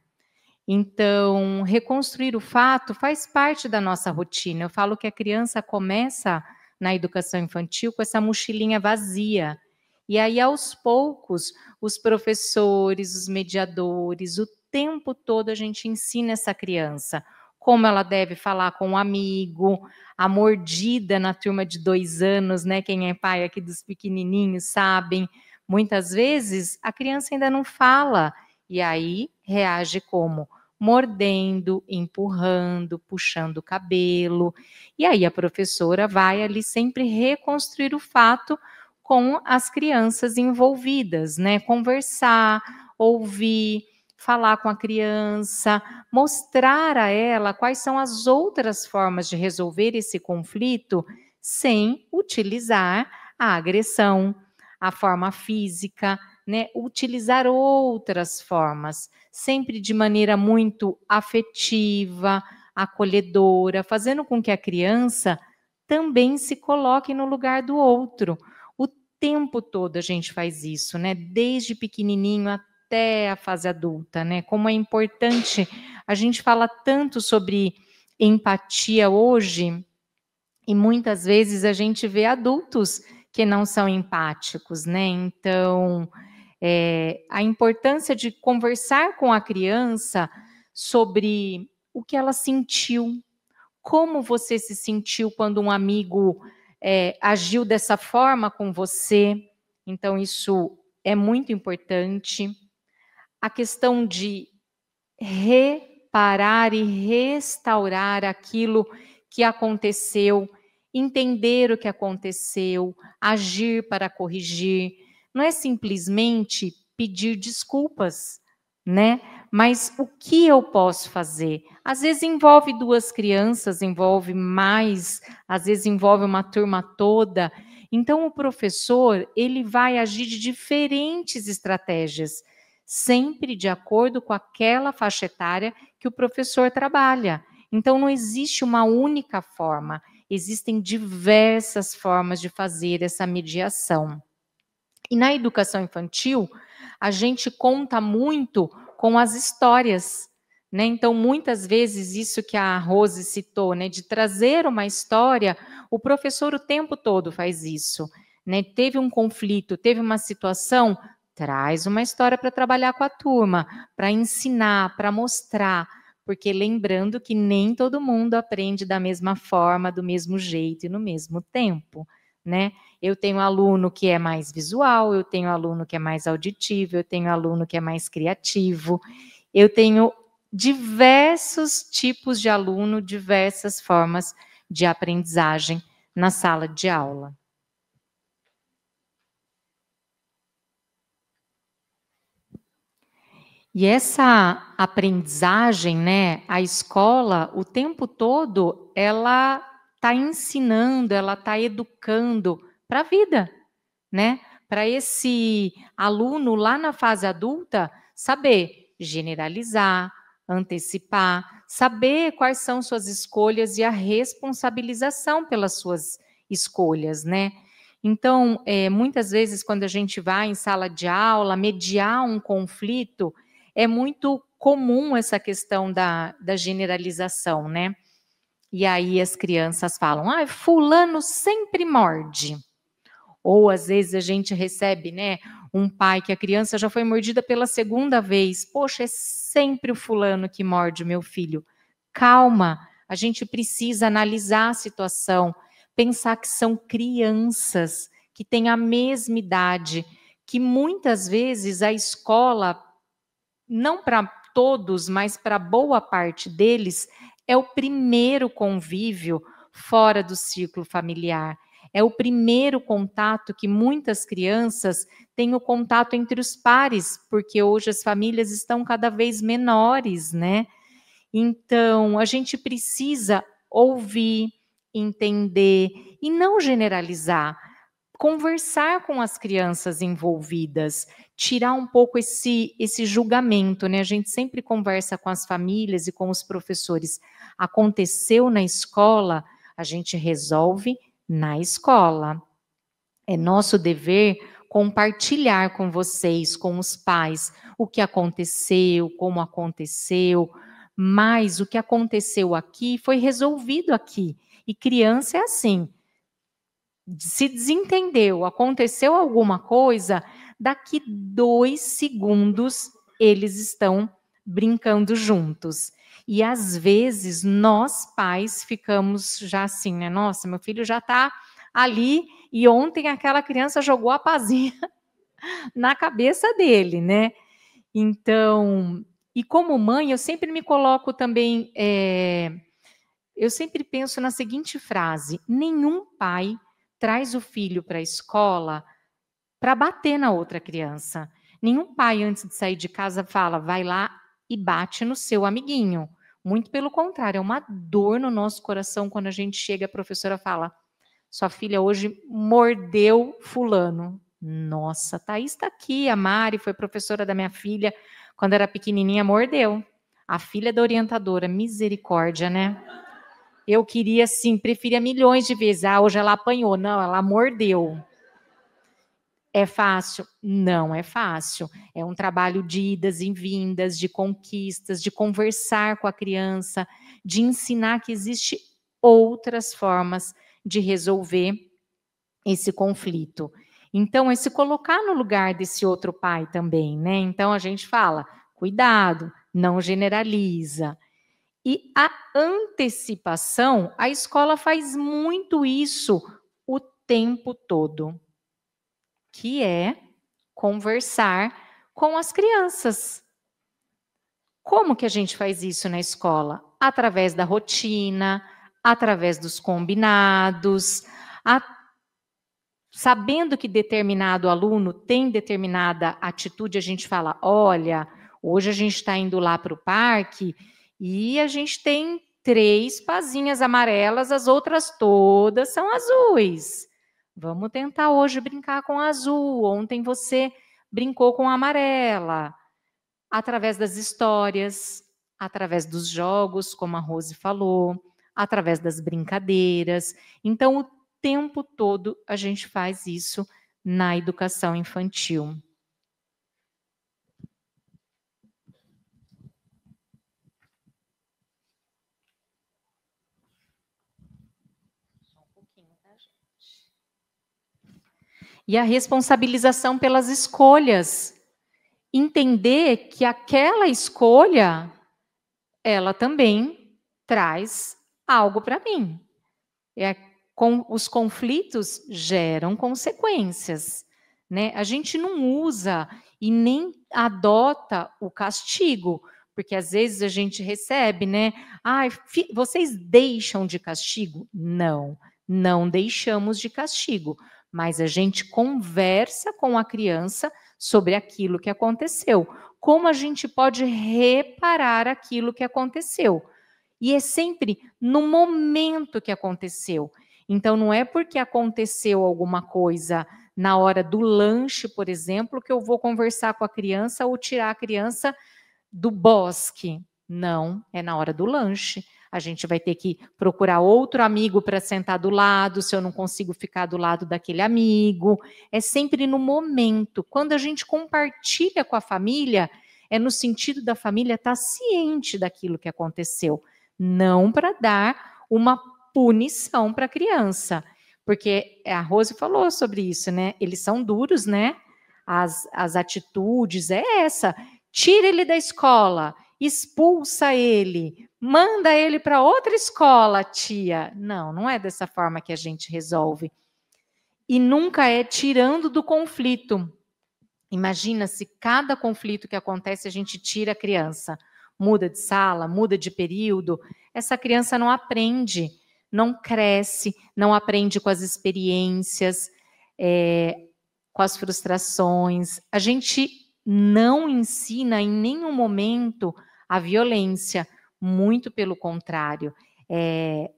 C: Então, reconstruir o fato faz parte da nossa rotina. Eu falo que a criança começa na educação infantil com essa mochilinha vazia. E aí, aos poucos, os professores, os mediadores, o tempo todo a gente ensina essa criança como ela deve falar com um amigo, a mordida na turma de 2 anos, né? Quem é pai aqui dos pequenininhos sabem. Muitas vezes a criança ainda não fala e aí reage como? Mordendo, empurrando, puxando o cabelo. E aí a professora vai ali sempre reconstruir o fato com as crianças envolvidas, né? Conversar, ouvir, falar com a criança, mostrar a ela quais são as outras formas de resolver esse conflito sem utilizar a agressão, a forma física, né? Utilizar outras formas, sempre de maneira muito afetiva, acolhedora, fazendo com que a criança também se coloque no lugar do outro. O tempo todo a gente faz isso, né? Desde pequenininho até a fase adulta, né? Como é importante, a gente fala tanto sobre empatia hoje, e muitas vezes a gente vê adultos que não são empáticos, né? Então, a importância de conversar com a criança sobre o que ela sentiu, como você se sentiu quando um amigo agiu dessa forma com você. Então, isso é muito importante. A questão de reparar e restaurar aquilo que aconteceu, entender o que aconteceu, agir para corrigir. Não é simplesmente pedir desculpas, né? Mas o que eu posso fazer? Às vezes envolve 2 crianças, envolve mais, às vezes envolve uma turma toda. Então, o professor, ele vai agir de diferentes estratégias, sempre de acordo com aquela faixa etária que o professor trabalha. Então, não existe uma única forma, existem diversas formas de fazer essa mediação. E na educação infantil, a gente conta muito com as histórias, né? Então, muitas vezes, isso que a Rose citou, né, de trazer uma história, o professor o tempo todo faz isso, né? Teve um conflito, teve uma situação, traz uma história para trabalhar com a turma, para ensinar, para mostrar, porque lembrando que nem todo mundo aprende da mesma forma, do mesmo jeito e no mesmo tempo, né? Eu tenho aluno que é mais visual, eu tenho aluno que é mais auditivo, eu tenho aluno que é mais criativo, eu tenho diversos tipos de aluno, diversas formas de aprendizagem na sala de aula. E essa aprendizagem, né, a escola, o tempo todo, ela está ensinando, ela está educando para a vida, né? Para esse aluno lá na fase adulta saber generalizar, antecipar, saber quais são suas escolhas e a responsabilização pelas suas escolhas, né? Então, muitas vezes, quando a gente vai em sala de aula, mediar um conflito, é muito comum essa questão da generalização, né? E aí as crianças falam, fulano sempre morde. Ou às vezes a gente recebe, né, um pai que a criança já foi mordida pela 2ª vez. Poxa, é sempre o fulano que morde o meu filho. Calma, a gente precisa analisar a situação, pensar que são crianças, que têm a mesma idade, que muitas vezes a escola, não para todos, mas para boa parte deles, é o primeiro convívio fora do círculo familiar. É o primeiro contato que muitas crianças têm, o contato entre os pares, porque hoje as famílias estão cada vez menores, né? Então, a gente precisa ouvir, entender e não generalizar. Conversar com as crianças envolvidas, tirar um pouco esse julgamento, né? A gente sempre conversa com as famílias e com os professores. Aconteceu na escola, a gente resolve na escola. É nosso dever compartilhar com vocês, com os pais, o que aconteceu, como aconteceu, mas o que aconteceu aqui foi resolvido aqui. E criança é assim, se desentendeu, aconteceu alguma coisa, daqui 2 segundos eles estão brincando juntos. E às vezes nós pais ficamos já assim, né? Nossa, meu filho já está ali e ontem aquela criança jogou a pazinha na cabeça dele, né? Então, e como mãe, eu sempre me coloco também, eu sempre penso na seguinte frase: nenhum pai traz o filho para a escola para bater na outra criança. Nenhum pai, antes de sair de casa, fala, vai lá e bate no seu amiguinho. Muito pelo contrário, é uma dor no nosso coração quando a gente chega, a professora fala, sua filha hoje mordeu fulano. Nossa, Thaís está aqui, a Mari foi professora da minha filha, quando era pequenininha, mordeu. A filha da orientadora, misericórdia, né? Eu queria, sim, preferia milhões de vezes. Hoje ela apanhou. Não, ela mordeu. É fácil? Não é fácil. É um trabalho de idas e vindas, de conquistas, de conversar com a criança, de ensinar que existe outras formas de resolver esse conflito. Então, é se colocar no lugar desse outro pai também, né? Então, a gente fala, cuidado, não generaliza. E a antecipação, a escola faz muito isso o tempo todo, que é conversar com as crianças. Como que a gente faz isso na escola? Através da rotina, através dos combinados, sabendo que determinado aluno tem determinada atitude, a gente fala, olha, Hoje a gente está indo lá para o parque e a gente tem 3 pazinhas amarelas, as outras todas são azuis. Vamos tentar hoje brincar com azul. Ontem você brincou com a amarela. Através das histórias, através dos jogos, como a Rose falou, através das brincadeiras. Então, o tempo todo a gente faz isso na educação infantil. E a responsabilização pelas escolhas. Entender que aquela escolha, ela também traz algo para mim. Os conflitos geram consequências, né? A gente não usa e nem adota o castigo, porque às vezes a gente recebe, né? Vocês deixam de castigo? Não, não deixamos de castigo, mas a gente conversa com a criança sobre aquilo que aconteceu, como a gente pode reparar aquilo que aconteceu. E é sempre no momento que aconteceu. Então, não é porque aconteceu alguma coisa na hora do lanche, por exemplo, que eu vou conversar com a criança ou tirar a criança do bosque. Não, é na hora do lanche. A gente vai ter que procurar outro amigo para sentar do lado, se eu não consigo ficar do lado daquele amigo. É sempre no momento. Quando a gente compartilha com a família, é no sentido da família estar ciente daquilo que aconteceu. Não para dar uma punição para a criança. Porque a Rose falou sobre isso, né? Eles são duros, né? As atitudes é essa. Tira ele da escola, expulsa ele, manda ele para outra escola, tia. Não, não é dessa forma que a gente resolve. E nunca é tirando do conflito. Imagina se cada conflito que acontece a gente tira a criança. Muda de sala, muda de período. Essa criança não aprende, não cresce, não aprende com as experiências, com as frustrações. A gente não ensina em nenhum momento a violência, muito pelo contrário, é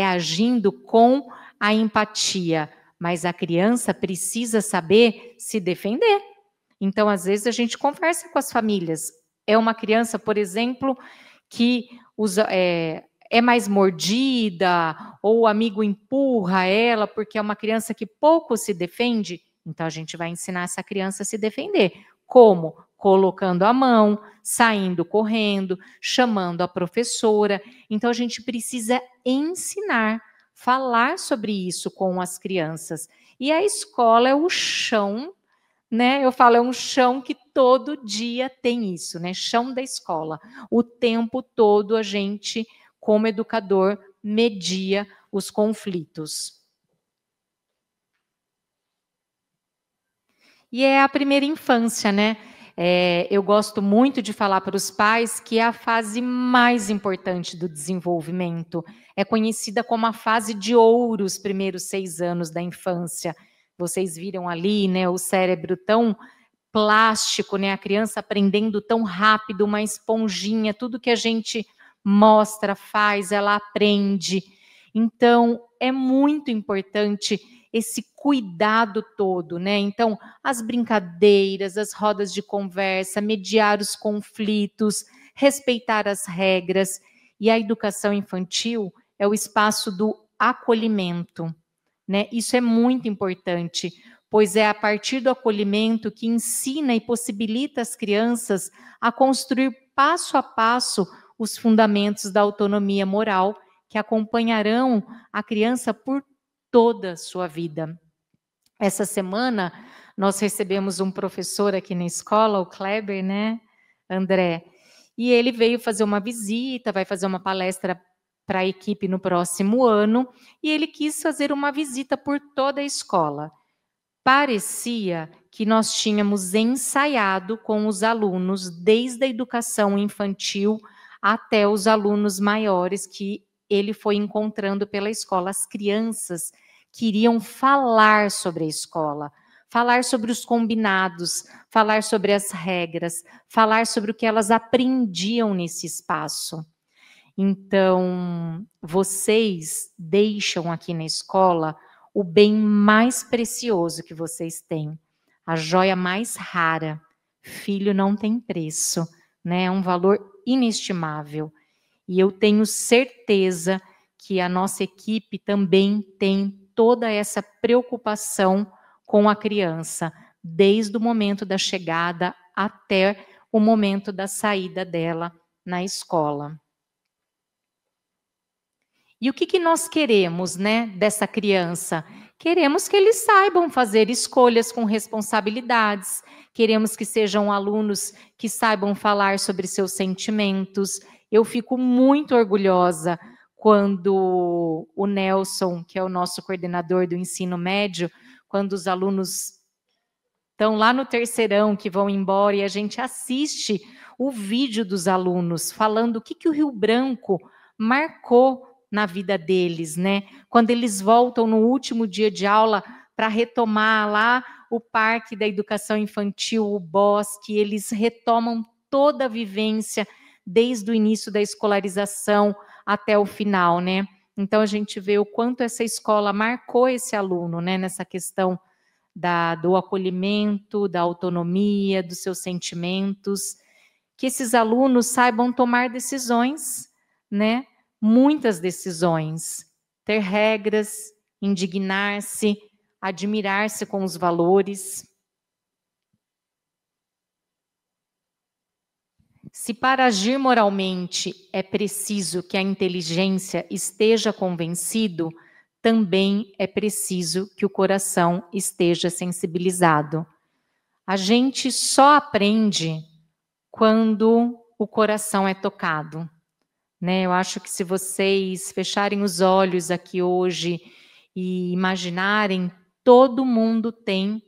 C: agindo com a empatia, mas a criança precisa saber se defender. Então, às vezes, a gente conversa com as famílias. É uma criança, por exemplo, que é mais mordida, ou o amigo empurra ela, porque é uma criança que pouco se defende. Então, a gente vai ensinar essa criança a se defender. Como? Colocando a mão, saindo correndo, chamando a professora. Então, a gente precisa ensinar, falar sobre isso com as crianças. E a escola é o chão, né? Eu falo, é um chão que todo dia tem isso, né? Chão da escola. O tempo todo a gente, como educador, media os conflitos. E é a primeira infância, né? Eu gosto muito de falar para os pais que é a fase mais importante do desenvolvimento. É conhecida como a fase de ouro, os primeiros 6 anos da infância. Vocês viram ali, né, o cérebro tão plástico, né, a criança aprendendo tão rápido, uma esponjinha, tudo que a gente mostra, faz, ela aprende. Então, é muito importante esse cuidado todo, né? Então, as brincadeiras, as rodas de conversa, mediar os conflitos, respeitar as regras. E a educação infantil é o espaço do acolhimento, né? Isso é muito importante, pois é a partir do acolhimento que ensina e possibilita as crianças a construir passo a passo os fundamentos da autonomia moral que acompanharão a criança por toda a sua vida. Essa semana, nós recebemos um professor aqui na escola, o Kleber, né, André? E ele veio fazer uma visita, vai fazer uma palestra para a equipe no próximo ano, e ele quis fazer uma visita por toda a escola. Parecia que nós tínhamos ensaiado com os alunos, desde a educação infantil até os alunos maiores que ele foi encontrando pela escola. As crianças queriam falar sobre a escola, falar sobre os combinados, falar sobre as regras, falar sobre o que elas aprendiam nesse espaço. Então, vocês deixam aqui na escola o bem mais precioso que vocês têm, a joia mais rara. Filho não tem preço, né? É um valor inestimável. E eu tenho certeza que a nossa equipe também tem toda essa preocupação com a criança, desde o momento da chegada até o momento da saída dela na escola. E o que nós queremos, né, dessa criança? Queremos que eles saibam fazer escolhas com responsabilidades, queremos que sejam alunos que saibam falar sobre seus sentimentos. Eu fico muito orgulhosa quando o Nelson, que é o nosso coordenador do ensino médio, quando os alunos estão lá no terceirão, que vão embora, e a gente assiste o vídeo dos alunos falando o que o Rio Branco marcou na vida deles, né? Quando eles voltam no último dia de aula para retomar lá o Parque da Educação Infantil, o Bosque, eles retomam toda a vivência desde o início da escolarização até o final, né? Então a gente vê o quanto essa escola marcou esse aluno, né? Nessa questão do acolhimento, da autonomia, dos seus sentimentos, que esses alunos saibam tomar decisões, né? Muitas decisões, ter regras, indignar-se, admirar-se com os valores. Se para agir moralmente é preciso que a inteligência esteja convencido, também é preciso que o coração esteja sensibilizado. A gente só aprende quando o coração é tocado. Né? Eu acho que se vocês fecharem os olhos aqui hoje e imaginarem, todo mundo tem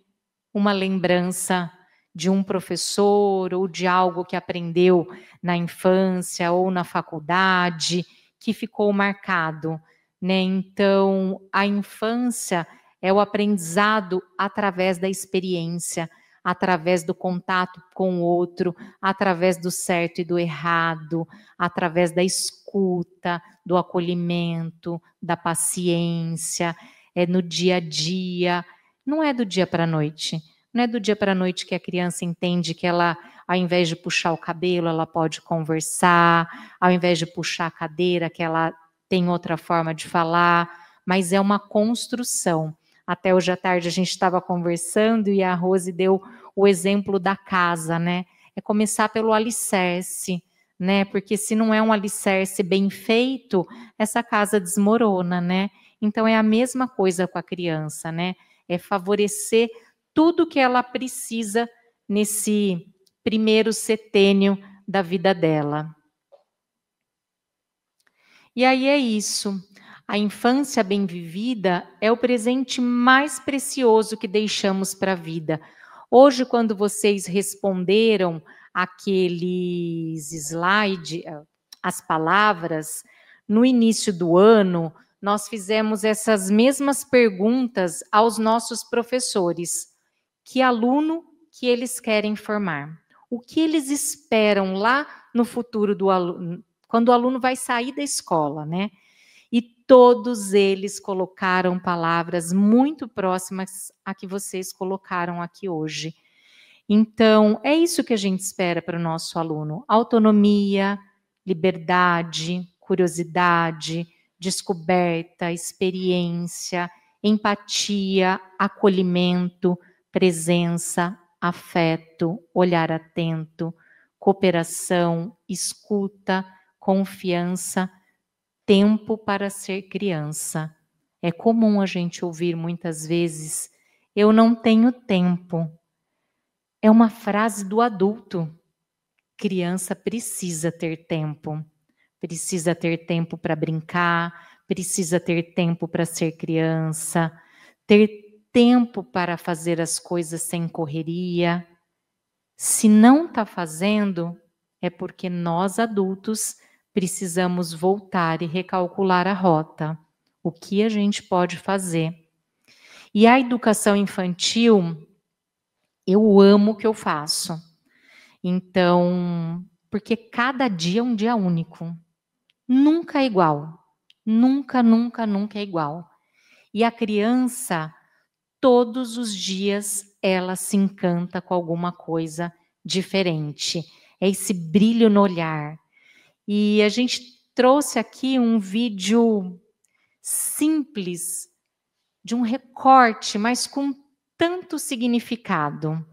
C: uma lembrança de um professor ou de algo que aprendeu na infância ou na faculdade que ficou marcado, né? Então, a infância é o aprendizado através da experiência, através do contato com o outro, através do certo e do errado, através da escuta, do acolhimento, da paciência, é no dia a dia, não é do dia para a noite. Não é do dia para a noite que a criança entende que ela, ao invés de puxar o cabelo, ela pode conversar, ao invés de puxar a cadeira, que ela tem outra forma de falar, mas é uma construção. Até hoje à tarde a gente estava conversando e a Rose deu o exemplo da casa, né? É começar pelo alicerce, né? Porque se não é um alicerce bem feito, essa casa desmorona, né? Então é a mesma coisa com a criança, né? É favorecer tudo que ela precisa nesse primeiro setênio da vida dela. E aí é isso. A infância bem vivida é o presente mais precioso que deixamos para a vida. Hoje, quando vocês responderam aqueles slides, as palavras, no início do ano, nós fizemos essas mesmas perguntas aos nossos professores. Que aluno que eles querem formar? O que eles esperam lá no futuro do aluno, quando o aluno vai sair da escola, né? E todos eles colocaram palavras muito próximas a que vocês colocaram aqui hoje. Então, é isso que a gente espera para o nosso aluno: autonomia, liberdade, curiosidade, descoberta, experiência, empatia, acolhimento, presença, afeto, olhar atento, cooperação, escuta, confiança, tempo para ser criança. É comum a gente ouvir muitas vezes: eu não tenho tempo. É uma frase do adulto. Criança precisa ter tempo. Precisa ter tempo para brincar, precisa ter tempo para ser criança, ter tempo para fazer as coisas sem correria. Se não está fazendo, é porque nós adultos precisamos voltar e recalcular a rota. O que a gente pode fazer? E a educação infantil, Eu amo o que eu faço. Então, porque cada dia é um dia único. Nunca é igual. Nunca, nunca, nunca é igual. E a criança, todos os dias, ela se encanta com alguma coisa diferente. É esse brilho no olhar. E a gente trouxe aqui um vídeo simples, de um recorte, mas com tanto significado.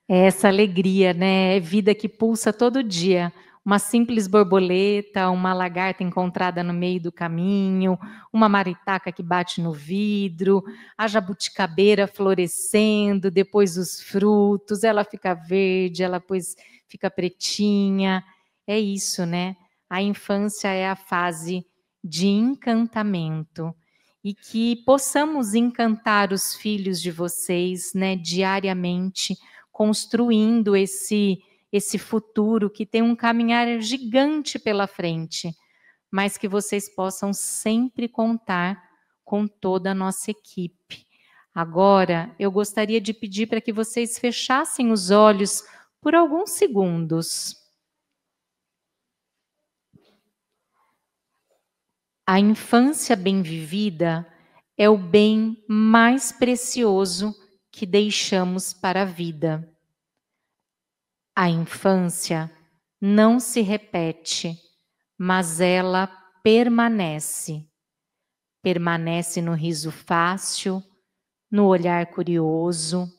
C: É essa alegria, né? É vida que pulsa todo dia. Uma simples borboleta, uma lagarta encontrada no meio do caminho, uma maritaca que bate no vidro, a jabuticabeira florescendo, depois os frutos, ela fica verde, ela depois fica pretinha. É isso, né? A infância é a fase de encantamento. E que possamos encantar os filhos de vocês, né, diariamente, construindo esse futuro que tem um caminhar gigante pela frente, mas que vocês possam sempre contar com toda a nossa equipe. Agora, eu gostaria de pedir para que vocês fechassem os olhos por alguns segundos. A infância bem vivida é o bem mais precioso que deixamos para a vida. A infância não se repete, mas ela permanece. Permanece no riso fácil, no olhar curioso,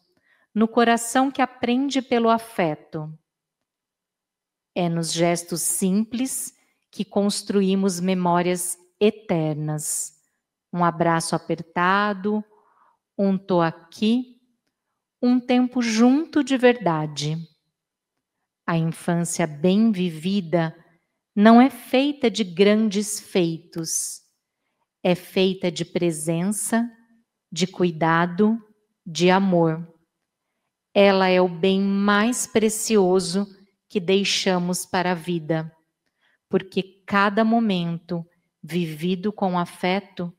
C: no coração que aprende pelo afeto. É nos gestos simples que construímos memórias eternas. Um abraço apertado, um tô aqui, um tempo junto de verdade. A infância bem vivida não é feita de grandes feitos, é feita de presença, de cuidado, de amor. Ela é o bem mais precioso que deixamos para a vida, porque cada momento vivido com afeto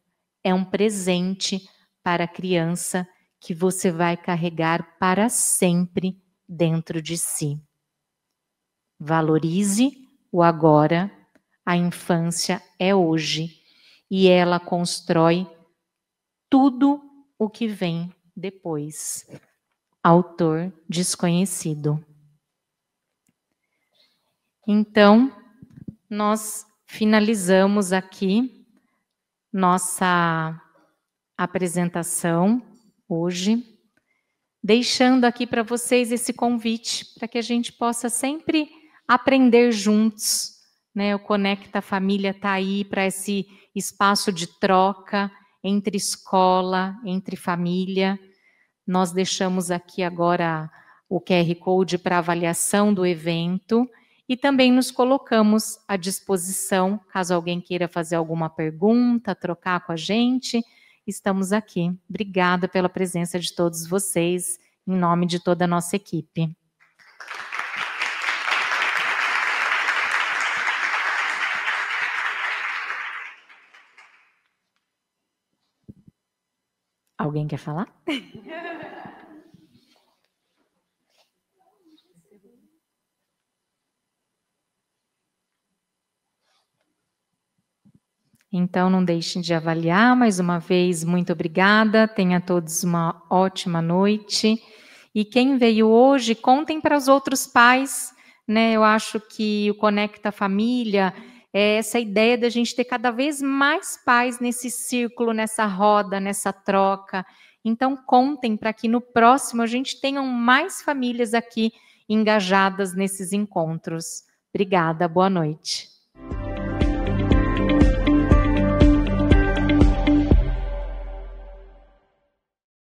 C: é um presente para a criança que você vai carregar para sempre dentro de si. Valorize o agora, a infância é hoje e ela constrói tudo o que vem depois. Autor desconhecido. Então, nós finalizamos aqui nossa apresentação hoje, deixando aqui para vocês esse convite para que a gente possa sempre aprender juntos, né? O Conecta Família está aí para esse espaço de troca entre escola, entre família. Nós deixamos aqui agora o QR Code para avaliação do evento e também nos colocamos à disposição, caso alguém queira fazer alguma pergunta, trocar com a gente, estamos aqui. Obrigada pela presença de todos vocês, em nome de toda a nossa equipe. Alguém quer falar? Então, não deixem de avaliar. Mais uma vez, muito obrigada. Tenha todos uma ótima noite. E quem veio hoje, contem para os outros pais, né? Eu acho que o Conecta Família é essa ideia da gente ter cada vez mais pais nesse círculo, nessa roda, nessa troca. Então, contem para que no próximo a gente tenha mais famílias aqui engajadas nesses encontros. Obrigada, boa noite.